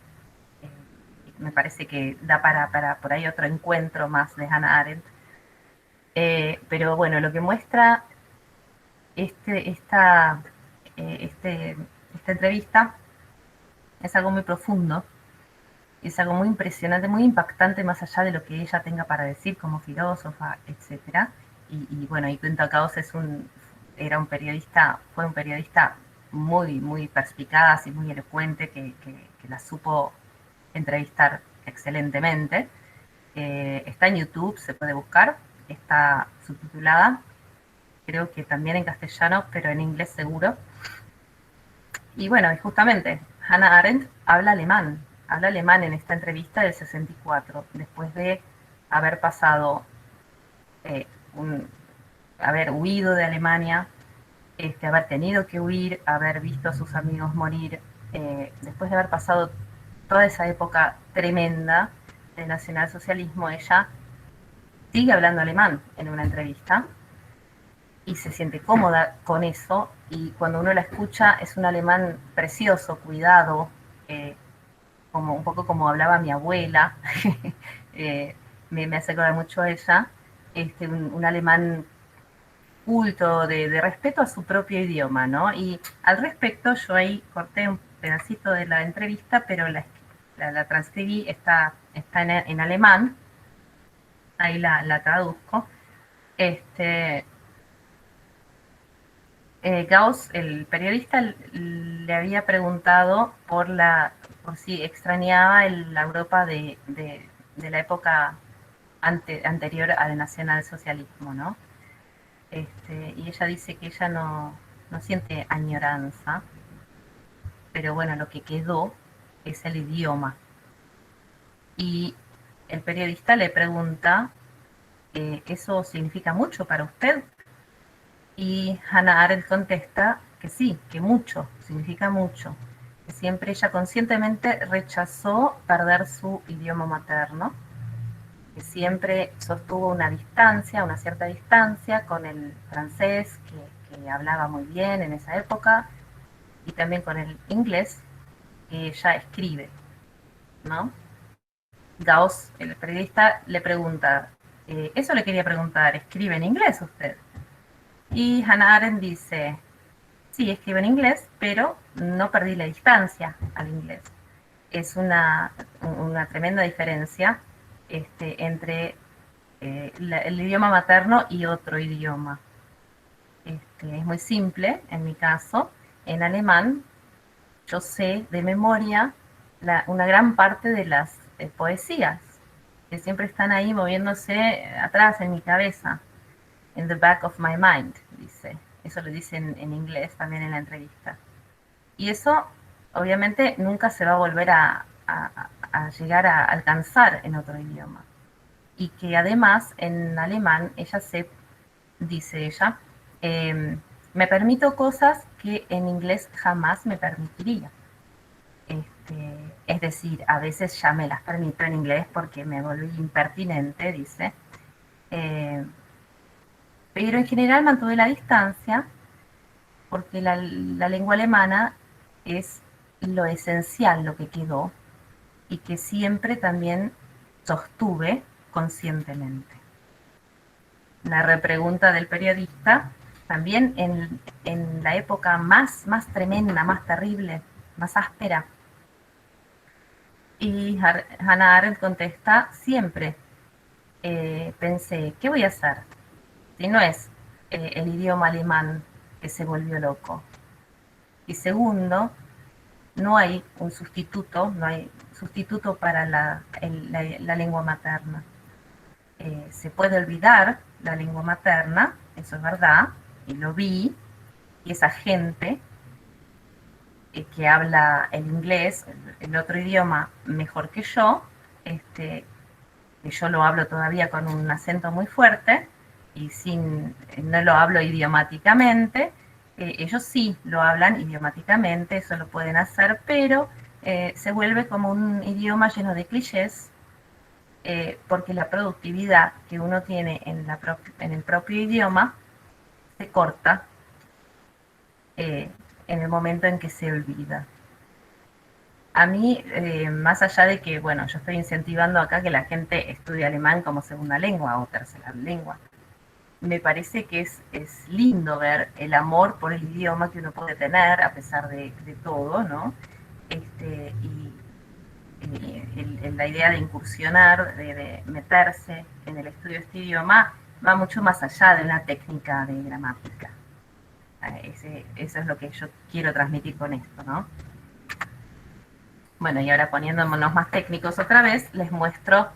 me parece que da para por ahí otro encuentro más de Hannah Arendt. Pero bueno, lo que muestra esta entrevista es algo muy profundo, es algo muy impresionante, muy impactante, más allá de lo que ella tenga para decir como filósofa, etcétera. Y bueno, y Quinto Caos fue un periodista muy, muy perspicaz y muy elocuente que la supo entrevistar excelentemente. Está en YouTube, se puede buscar, está subtitulada, creo que también en castellano, pero en inglés seguro. Y bueno, justamente, Hannah Arendt habla alemán en esta entrevista del 64, después de haber pasado, eh, haber huido de Alemania, haber tenido que huir, haber visto a sus amigos morir, después de haber pasado toda esa época tremenda del nacionalsocialismo, ella sigue hablando alemán en una entrevista y se siente cómoda con eso, y cuando uno la escucha es un alemán precioso, cuidado, como un poco como hablaba mi abuela. Me hace acordar mucho a ella, un alemán culto, de respeto a su propio idioma, ¿no? Y al respecto yo ahí corté un pedacito de la entrevista, pero la transcribí, está en alemán, ahí la traduzco. Gauss, el periodista, le había preguntado por si extrañaba la Europa de la época anterior al nacionalsocialismo, ¿no? Y ella dice que ella no siente añoranza, pero bueno, lo que quedó es el idioma. Y el periodista le pregunta, ¿eso significa mucho para usted? Y Hannah Arendt contesta que sí, que mucho, significa mucho. Que siempre ella conscientemente rechazó perder su idioma materno, que siempre sostuvo una distancia, una cierta distancia con el francés, que hablaba muy bien en esa época, y también con el inglés, que ella escribe, ¿no? Gauss, el periodista, le pregunta, eso le quería preguntar, ¿escribe en inglés usted? Y Hannah Arendt dice, sí, escribo en inglés, pero no perdí la distancia al inglés. Es una tremenda diferencia entre el idioma materno y otro idioma. Es muy simple, en mi caso. En alemán, yo sé de memoria una gran parte de las poesías, que siempre están ahí moviéndose atrás en mi cabeza. In the back of my mind, dice. Eso lo dice en inglés también en la entrevista. Y eso, obviamente, nunca se va a volver a llegar a alcanzar en otro idioma. Y que además, en alemán, dice ella, me permito cosas que en inglés jamás me permitiría. Es decir, a veces ya me las permito en inglés porque me volví impertinente, dice. Pero en general mantuve la distancia porque la lengua alemana es lo esencial, lo que quedó, y que siempre también sostuve conscientemente. La repregunta del periodista, también en la época más tremenda, más terrible, más áspera. Y Hannah Arendt contesta, siempre pensé, ¿qué voy a hacer? Si no es el idioma alemán que se volvió loco. Y segundo, no hay sustituto para la lengua materna. Se puede olvidar la lengua materna, eso es verdad, y lo vi, y esa gente que habla el inglés, el otro idioma, mejor que yo, que yo lo hablo todavía con un acento muy fuerte, y no lo hablo idiomáticamente, ellos sí lo hablan idiomáticamente, eso lo pueden hacer, pero se vuelve como un idioma lleno de clichés, porque la productividad que uno tiene en el propio idioma se corta en el momento en que se olvida. A mí, más allá de que, bueno, yo estoy incentivando acá que la gente estudie alemán como segunda lengua o tercera lengua, me parece que es lindo ver el amor por el idioma que uno puede tener a pesar de todo, ¿no? La idea de incursionar, de meterse en el estudio de este idioma, va mucho más allá de una técnica de gramática. Eso es lo que yo quiero transmitir con esto, ¿no? Bueno, y ahora poniéndonos más técnicos otra vez, les muestro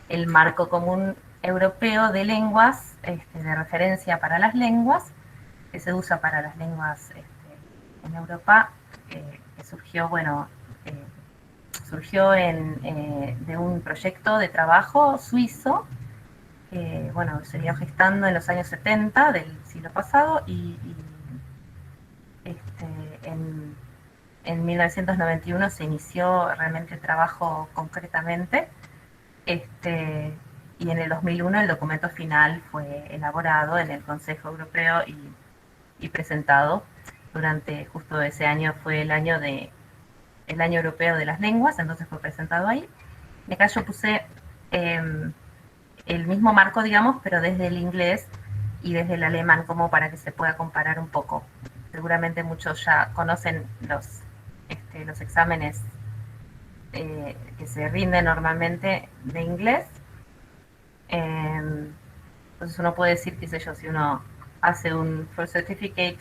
el marco común europeo de lenguas, de referencia para las lenguas, que se usa para las lenguas en Europa, que surgió, bueno, surgió de un proyecto de trabajo suizo, que, bueno, se iba gestando en los años 70 del siglo pasado y en 1991 se inició realmente el trabajo concretamente, y en el 2001 el documento final fue elaborado en el Consejo Europeo y presentado. Durante justo ese año fue el año europeo de las lenguas, entonces fue presentado ahí. Y acá yo puse el mismo marco, digamos, pero desde el inglés y desde el alemán, como para que se pueda comparar un poco. Seguramente muchos ya conocen los exámenes que se rinden normalmente de inglés. Entonces uno puede decir, qué sé yo, si uno hace un First Certificate,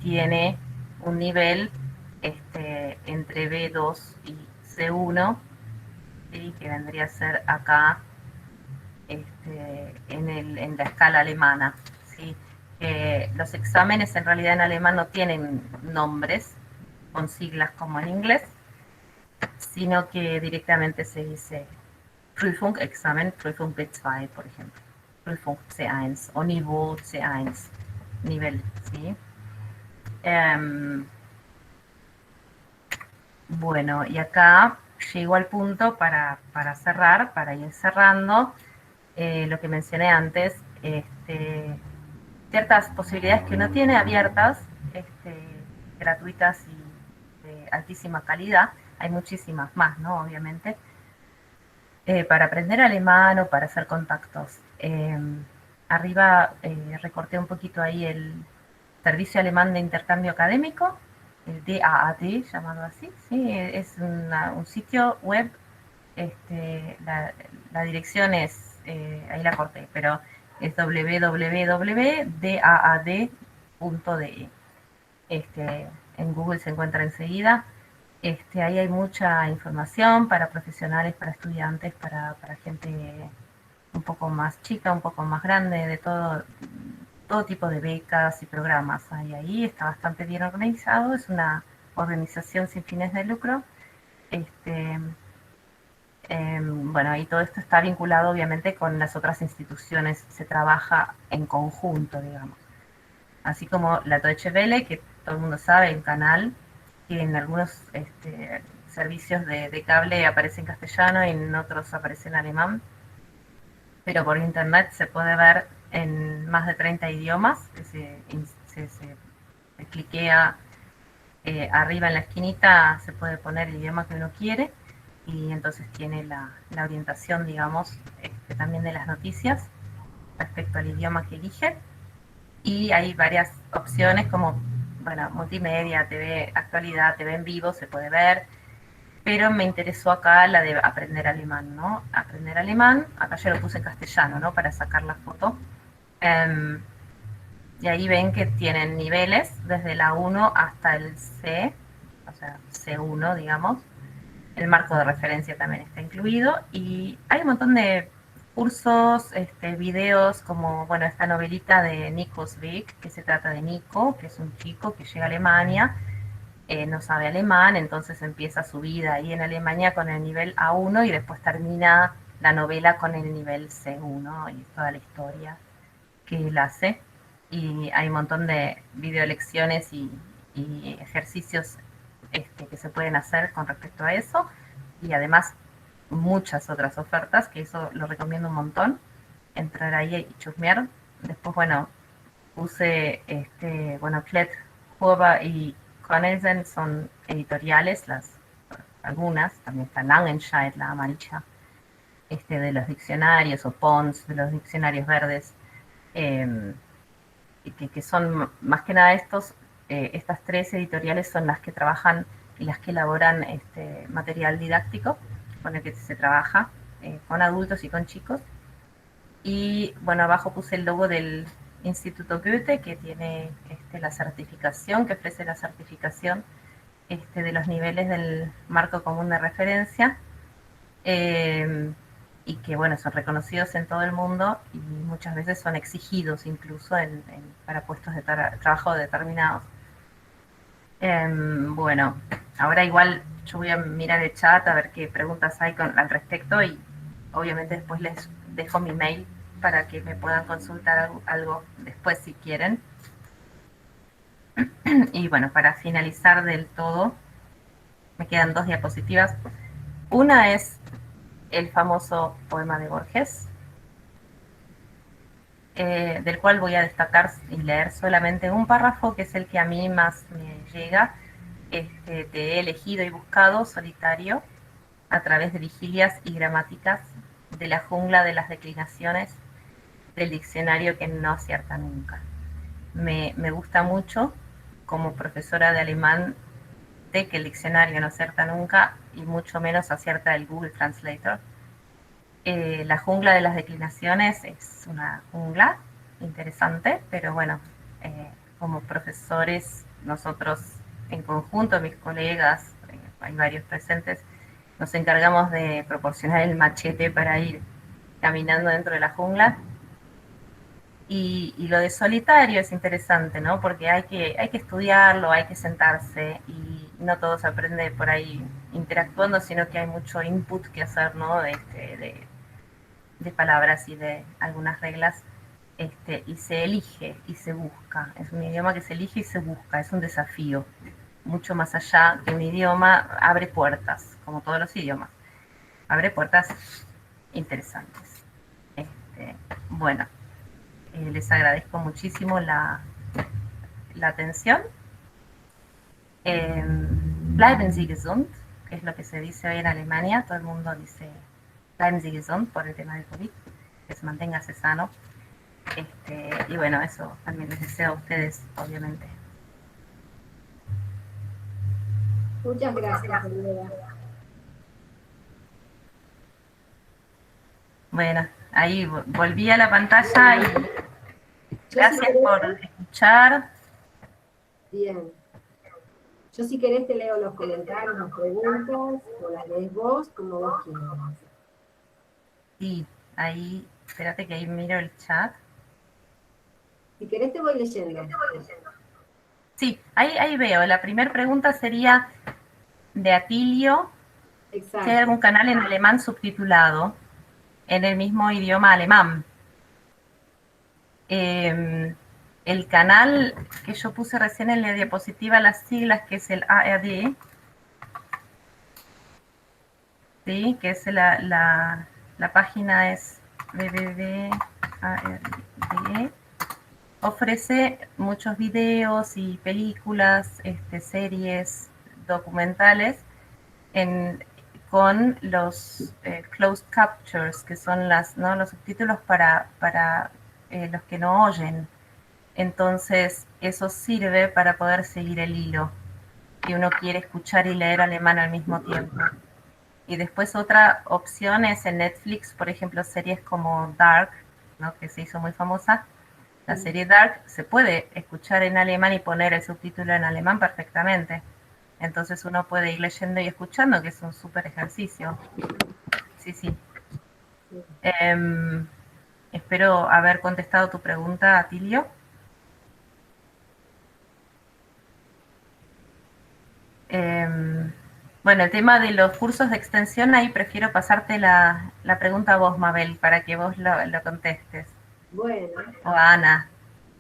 tiene un nivel entre B2 y C1, ¿sí? Que vendría a ser acá en la escala alemana, ¿sí? Los exámenes en realidad en alemán no tienen nombres con siglas como en inglés, sino que directamente se dice Prüfung, Examen, Prüfung B2, por ejemplo. Prüfung C1 o Niveau C1, nivel, ¿sí? Bueno, y acá llego al punto para cerrar, para ir cerrando, lo que mencioné antes, ciertas posibilidades que uno tiene abiertas, gratuitas y de altísima calidad. Hay muchísimas más, ¿no? Obviamente. Para aprender alemán o para hacer contactos. Arriba recorté un poquito ahí el Servicio Alemán de Intercambio Académico, el DAAD, llamado así, ¿sí? Es un sitio web, la dirección es, ahí la corté, pero es www.daad.de. En Google se encuentra enseguida. Ahí hay mucha información para profesionales, para estudiantes, para gente un poco más chica, un poco más grande, de todo tipo de becas y programas hay ahí. Está bastante bien organizado, es una organización sin fines de lucro. Bueno, y todo esto está vinculado obviamente con las otras instituciones, se trabaja en conjunto, digamos. Así como la Deutsche Welle, que todo el mundo sabe, el canal, que en algunos servicios de cable aparece en castellano y en otros aparece en alemán, pero por internet se puede ver en más de 30 idiomas, que se cliquea arriba en la esquinita, se puede poner el idioma que uno quiere y entonces tiene la orientación, digamos, también de las noticias respecto al idioma que elige. Y hay varias opciones como, bueno, multimedia, TV, actualidad, TV en vivo, se puede ver, pero me interesó acá la de aprender alemán, ¿no? Aprender alemán, acá yo lo puse en castellano, ¿no? Para sacar la foto. Y ahí ven que tienen niveles desde la 1 hasta el C, o sea, C1, digamos. El marco de referencia también está incluido y hay un montón de cursos, videos como, bueno, esta novelita de Nico Zwick, que se trata de Nico, que es un chico que llega a Alemania, no sabe alemán, entonces empieza su vida ahí en Alemania con el nivel A1 y después termina la novela con el nivel C1 y toda la historia que él hace. y hay un montón de videolecciones y ejercicios que se pueden hacer con respecto a eso, y además muchas otras ofertas, que eso lo recomiendo un montón, entrar ahí y chusmear. Después, bueno, puse, bueno, Klett, Huber y Cornelsen son editoriales, algunas, también está Langenscheidt, la amarilla, de los diccionarios, o Pons, de los diccionarios verdes, eh, que son más que nada estas tres editoriales son las que trabajan y las que elaboran material didáctico con el que se trabaja con adultos y con chicos. Y bueno, abajo puse el logo del Instituto Goethe, que tiene la certificación, que ofrece la certificación de los niveles del marco común de referencia, y que bueno, son reconocidos en todo el mundo y muchas veces son exigidos incluso para puestos de trabajo determinados. Bueno, ahora igual yo voy a mirar el chat a ver qué preguntas hay al respecto, y obviamente después les dejo mi mail para que me puedan consultar algo después si quieren. Y bueno, para finalizar del todo, me quedan 2 diapositivas. Una es el famoso poema de Borges, del cual voy a destacar y leer solamente un párrafo, que es el que a mí más me llega. Te he elegido y buscado solitario a través de vigilias y gramáticas de la jungla de las declinaciones del diccionario que no acierta nunca. Me gusta mucho como profesora de alemán de que el diccionario no acierta nunca, y mucho menos acierta el Google Translator. La jungla de las declinaciones es una jungla interesante, pero bueno, como profesores, nosotros en conjunto, mis colegas, hay varios presentes, nos encargamos de proporcionar el machete para ir caminando dentro de la jungla. Y lo de solitario es interesante, ¿no? Porque hay que estudiarlo, hay que sentarse, y no todo se aprende por ahí interactuando, sino que hay mucho input que hacer, ¿no? De palabras y de algunas reglas, y se elige y se busca. Es un idioma que se elige y se busca, es un desafío. Mucho más allá que un idioma, abre puertas, como todos los idiomas. Abre puertas interesantes. Bueno, les agradezco muchísimo la atención. Bleiben Sie gesund, que es lo que se dice hoy en Alemania. Todo el mundo dice bleiben Sie gesund por el tema del COVID, que se manténgase sano. Y bueno, eso también les deseo a ustedes, obviamente. Muchas gracias, Andrea. Bueno, ahí volví a la pantalla y gracias por escuchar. Bien. Yo, si querés, te leo los comentarios, las preguntas, o las lees vos, como vos quieras. Sí, ahí, espérate que ahí miro el chat. Si querés te voy leyendo. Sí, ahí veo. La primera pregunta sería de Atilio. Exacto. Si hay algún canal en alemán subtitulado en el mismo idioma alemán. El canal que yo puse recién en la diapositiva, las siglas, que es el ARD, ¿sí? Que es la página es www.ard, ofrece muchos videos y películas, series, documentales, con los closed captures, que son los subtítulos para los que no oyen. Entonces, eso sirve para poder seguir el hilo, si uno quiere escuchar y leer alemán al mismo tiempo. Y después otra opción es en Netflix, por ejemplo, series como Dark, ¿no? Que se hizo muy famosa. La serie Dark se puede escuchar en alemán y poner el subtítulo en alemán perfectamente. Entonces uno puede ir leyendo y escuchando, que es un súper ejercicio. Sí, sí. Espero haber contestado tu pregunta, Atilio. Bueno, el tema de los cursos de extensión, ahí prefiero pasarte la pregunta a vos, Mabel, para que vos lo contestes. Bueno. O a Ana.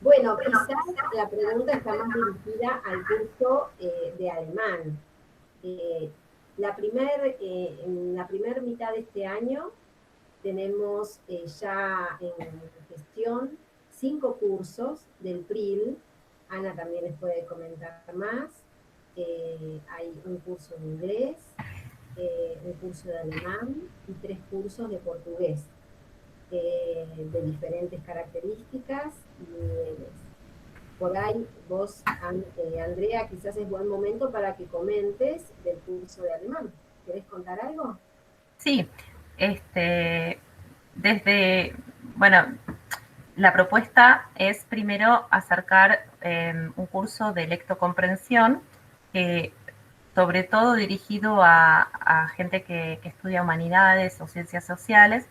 Bueno, quizás la pregunta está más dirigida al curso de alemán. Eh, en la primera mitad de este año tenemos ya en gestión 5 cursos del PRIL. Ana también les puede comentar más. Hay un curso de inglés, un curso de alemán y 3 cursos de portugués de diferentes características y niveles. Por ahí vos, Andrea, quizás es buen momento para que comentes del curso de alemán. ¿Querés contar algo? Sí, este, desde, bueno, la propuesta es primero acercar un curso de lectocomprensión, sobre todo dirigido a gente que estudia humanidades o ciencias sociales,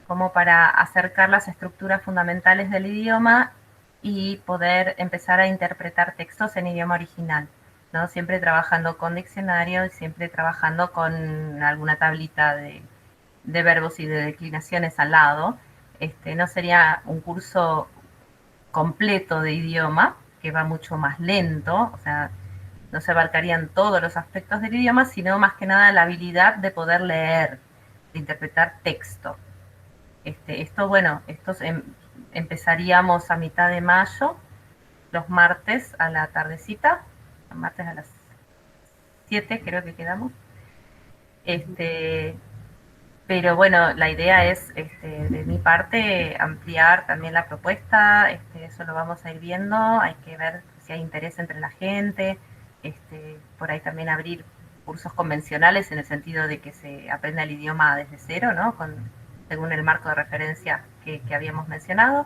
como para acercar las estructuras fundamentales del idioma y poder empezar a interpretar textos en idioma original, ¿no? Siempre trabajando con diccionario y siempre trabajando con alguna tablita de verbos y de declinaciones al lado. No sería un curso completo de idioma, que va mucho más lento, o sea, no se abarcarían todos los aspectos del idioma, sino más que nada la habilidad de poder leer, de interpretar texto. Empezaríamos a mitad de mayo, los martes a la tardecita, los martes a las 7 creo que quedamos. Este, pero bueno, la idea es, de mi parte, ampliar también la propuesta, eso lo vamos a ir viendo, hay que ver si hay interés entre la gente, por ahí también abrir cursos convencionales en el sentido de que se aprenda el idioma desde cero, ¿no? Según el marco de referencia que habíamos mencionado,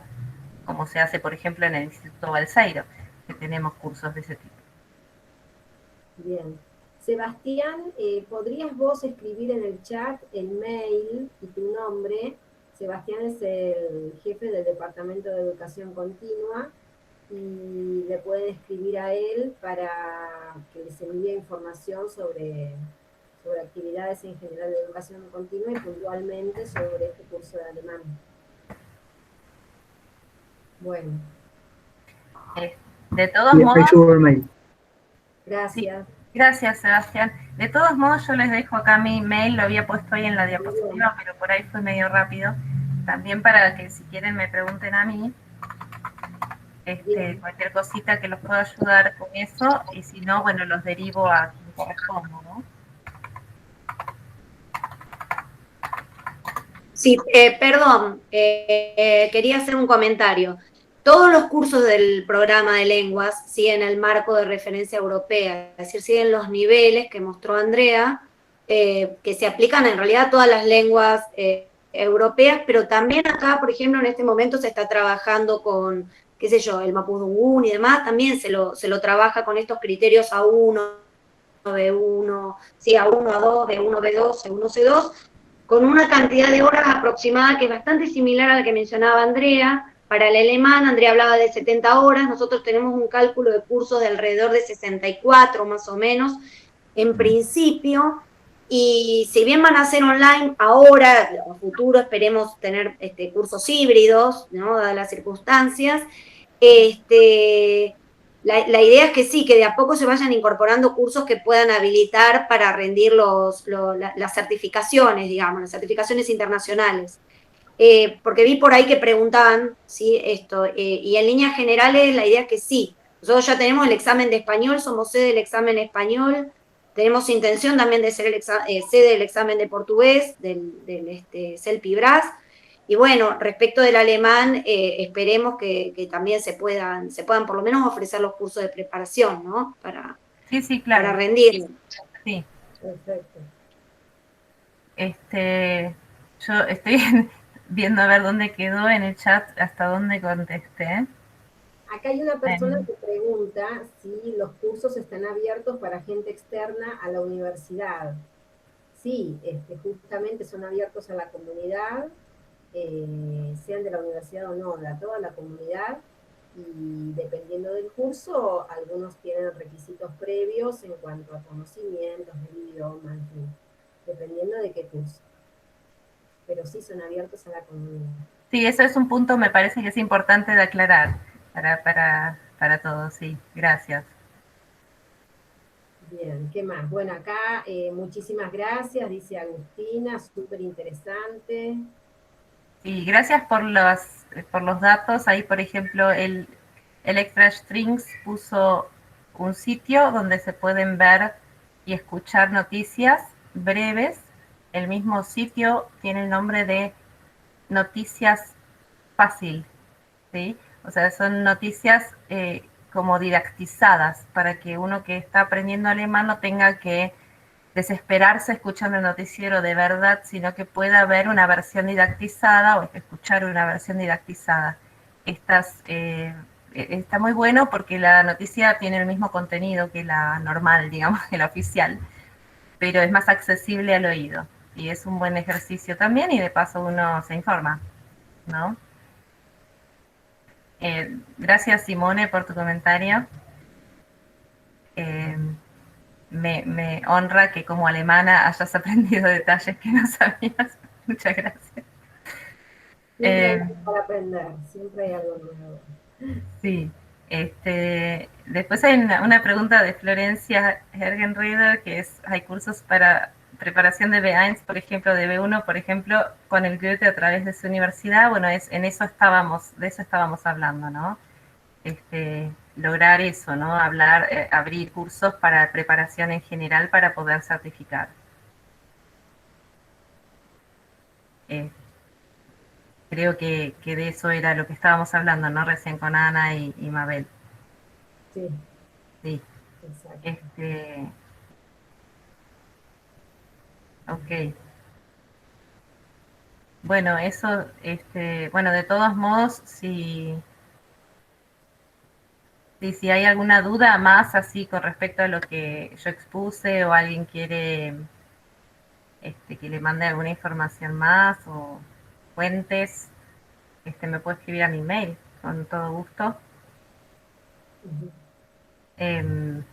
como se hace, por ejemplo, en el Instituto Balseiro, que tenemos cursos de ese tipo. Bien. Sebastián, ¿podrías vos escribir en el chat el mail y tu nombre? Sebastián es el jefe del Departamento de Educación Continua y le pueden escribir a él para que les envíe información sobre actividades en general de educación continua y puntualmente sobre este curso de alemán. Bueno. De todos modos, sí, Gracias. gracias, Sebastián. De todos modos, yo les dejo acá mi mail, lo había puesto ahí en la diapositiva, pero por ahí fue medio rápido. También para que si quieren me pregunten a mí, cualquier cosita que los pueda ayudar con eso, y si no, bueno, los derivo a quien corresponda, ¿no? Sí, perdón, quería hacer un comentario. Todos los cursos del programa de lenguas siguen el marco de referencia europea, es decir, siguen los niveles que mostró Andrea, que se aplican en realidad a todas las lenguas europeas, pero también acá, por ejemplo, en este momento se está trabajando con, qué sé yo, el Mapudungun y demás, también se lo trabaja con estos criterios A1, B1, sí, A1, A2, B1, B2, C1, C2, con una cantidad de horas aproximada que es bastante similar a la que mencionaba Andrea. Para el alemán, Andrea hablaba de 70 horas, nosotros tenemos un cálculo de cursos de alrededor de 64 más o menos, en principio, y si bien van a ser online, ahora, a futuro, esperemos tener cursos híbridos, ¿no? Dadas las circunstancias. La idea es que sí, que de a poco se vayan incorporando cursos que puedan habilitar para rendir las certificaciones, digamos, las certificaciones internacionales. Porque vi por ahí que preguntaban, ¿sí? Y en líneas generales la idea es que sí. Nosotros ya tenemos el examen de español, somos sede del examen español, tenemos intención también de ser sede del examen de portugués, del CELPI-BRAS. Y bueno, respecto del alemán, esperemos que también se puedan por lo menos ofrecer los cursos de preparación, ¿no? Sí, sí, Para claro. rendir. Sí. Perfecto. Yo estoy viendo a ver dónde quedó en el chat, hasta dónde contesté. Acá hay una persona que pregunta si los cursos están abiertos para gente externa a la universidad. Sí, justamente son abiertos a la comunidad, sean de la universidad o no, a toda la comunidad, y dependiendo del curso, algunos tienen requisitos previos en cuanto a conocimientos del idioma, en fin, dependiendo de qué curso. Pero sí son abiertos a la comunidad. Sí, eso es un punto, me parece que es importante de aclarar. para todos, sí. Gracias. Bien, ¿qué más? Bueno, acá muchísimas gracias, dice Agustina, súper interesante. Sí, gracias por los datos. Ahí, por ejemplo, el Electra Strings puso un sitio donde se pueden ver y escuchar noticias breves. El mismo sitio tiene el nombre de Noticias Fácil, ¿sí? O sea, son noticias como didactizadas para que uno que está aprendiendo alemán no tenga que desesperarse escuchando el noticiero de verdad, sino que pueda ver una versión didactizada o escuchar una versión didactizada. Está muy bueno porque la noticia tiene el mismo contenido que la normal, digamos, que la oficial, pero es más accesible al oído. Y es un buen ejercicio también y de paso uno se informa, ¿no? Gracias Simone por tu comentario. Eh, me honra que como alemana hayas aprendido detalles que no sabías. Muchas gracias. Siempre hay algo para aprender, siempre hay algo nuevo. Sí. Después hay una pregunta de Florencia Hergenrieder, que es, hay cursos para preparación de B1, por ejemplo, de B1, por ejemplo, con el Goethe a través de su universidad. Bueno, de eso estábamos hablando, ¿no? Lograr eso, ¿no? Abrir cursos para preparación en general para poder certificar. Eh, Creo que de eso era lo que estábamos hablando, ¿no? Recién con Ana y Mabel. Sí, Sí. exacto. Ok. Bueno, eso, bueno, de todos modos, si hay alguna duda más así con respecto a lo que yo expuse o alguien quiere que le mande alguna información más o fuentes, me puede escribir a mi mail con todo gusto. Em,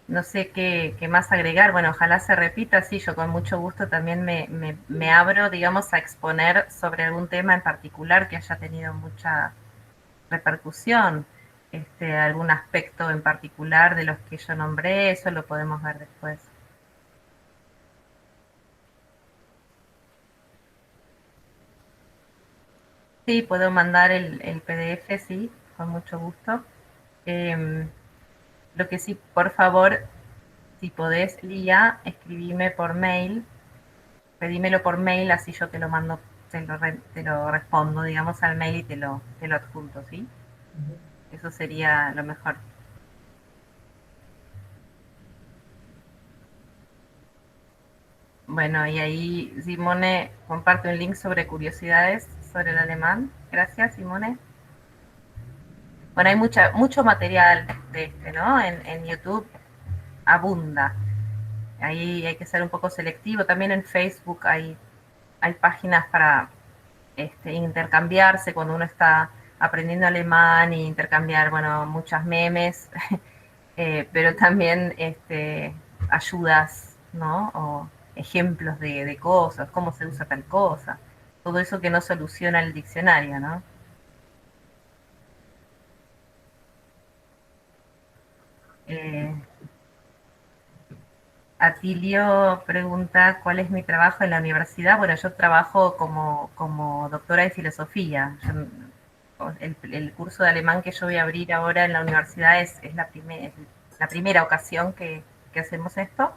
no sé qué más agregar. Bueno, ojalá se repita, sí, yo con mucho gusto también me abro, digamos, a exponer sobre algún tema en particular que haya tenido mucha repercusión, algún aspecto en particular de los que yo nombré, eso lo podemos ver después. Sí, puedo mandar el PDF, sí, con mucho gusto. Em, lo que sí, por favor, si podés, Lía, escribime por mail, pedímelo por mail, así yo te lo mando, te lo respondo, digamos, al mail y te lo adjunto, ¿sí? Eso sería lo mejor. Bueno, y ahí Simone comparte un link sobre curiosidades sobre el alemán. Gracias, Simone. Bueno, hay mucho material de ¿no? En YouTube abunda. Ahí hay que ser un poco selectivo. También en Facebook hay páginas para intercambiarse cuando uno está aprendiendo alemán y intercambiar, bueno, muchas memes, pero también ayudas, ¿no? O ejemplos de cosas, cómo se usa tal cosa. Todo eso que no soluciona el diccionario, ¿no? Eh, Atilio pregunta cuál es mi trabajo en la universidad. Bueno, yo trabajo como doctora de filosofía. El curso de alemán que yo voy a abrir ahora en la universidad es la primera ocasión que hacemos esto,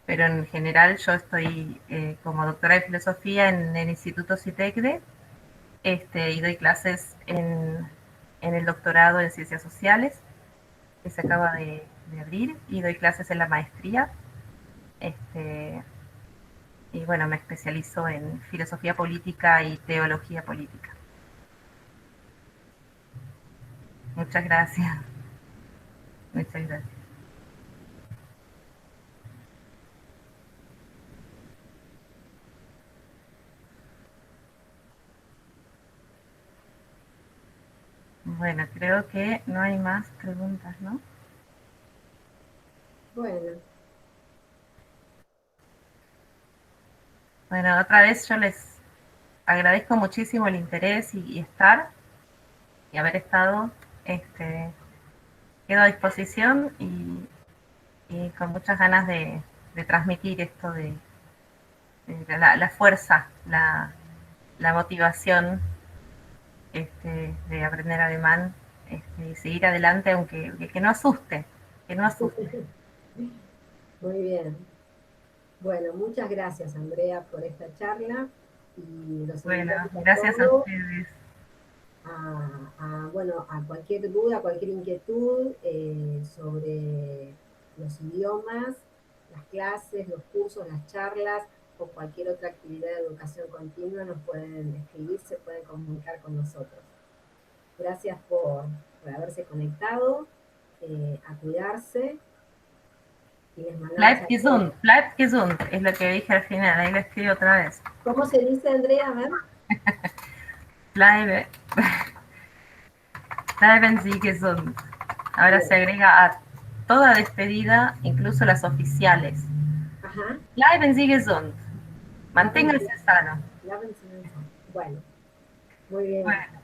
pero en general yo estoy como doctora de filosofía en el Instituto CITECDE y doy clases en el doctorado en ciencias sociales que se acaba de abrir y doy clases en la maestría. Este, y bueno, me especializo en filosofía política y teología política. Muchas gracias. Muchas gracias. Bueno, creo que no hay más preguntas, ¿no? Bueno. Bueno, otra vez yo les agradezco muchísimo el interés y estar. haber estado. Quedo a disposición y con muchas ganas de transmitir esto de la fuerza, la motivación de aprender alemán y seguir adelante, aunque que no asuste, que no asuste. Muy bien. Bueno, muchas gracias, Andrea, por esta charla y los Bueno, invitamos a gracias a todos ustedes. Bueno, a cualquier duda, cualquier inquietud sobre los idiomas, las clases, los cursos, las charlas o cualquier otra actividad de educación continua, nos pueden escribir, se pueden comunicar con nosotros. Gracias por haberse conectado, a cuidarse y les mandamos Bleibt gesund, es lo que dije al final, ahí lo escribo otra vez. ¿Cómo se dice, Andrea? A ver. Bleiben Sie gesund. Ahora Bien. se agrega a toda despedida, incluso las oficiales. Ajá. Bleiben Sie gesund. Manténgase sano. Bueno, muy bien. Bueno,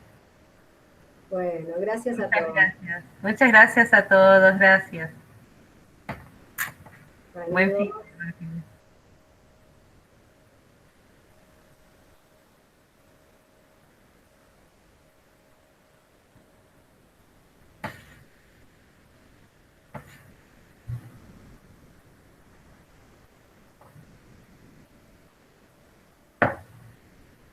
Bueno, gracias a muchas todos. gracias. Muchas gracias a todos, gracias. Buen fin. Saludos.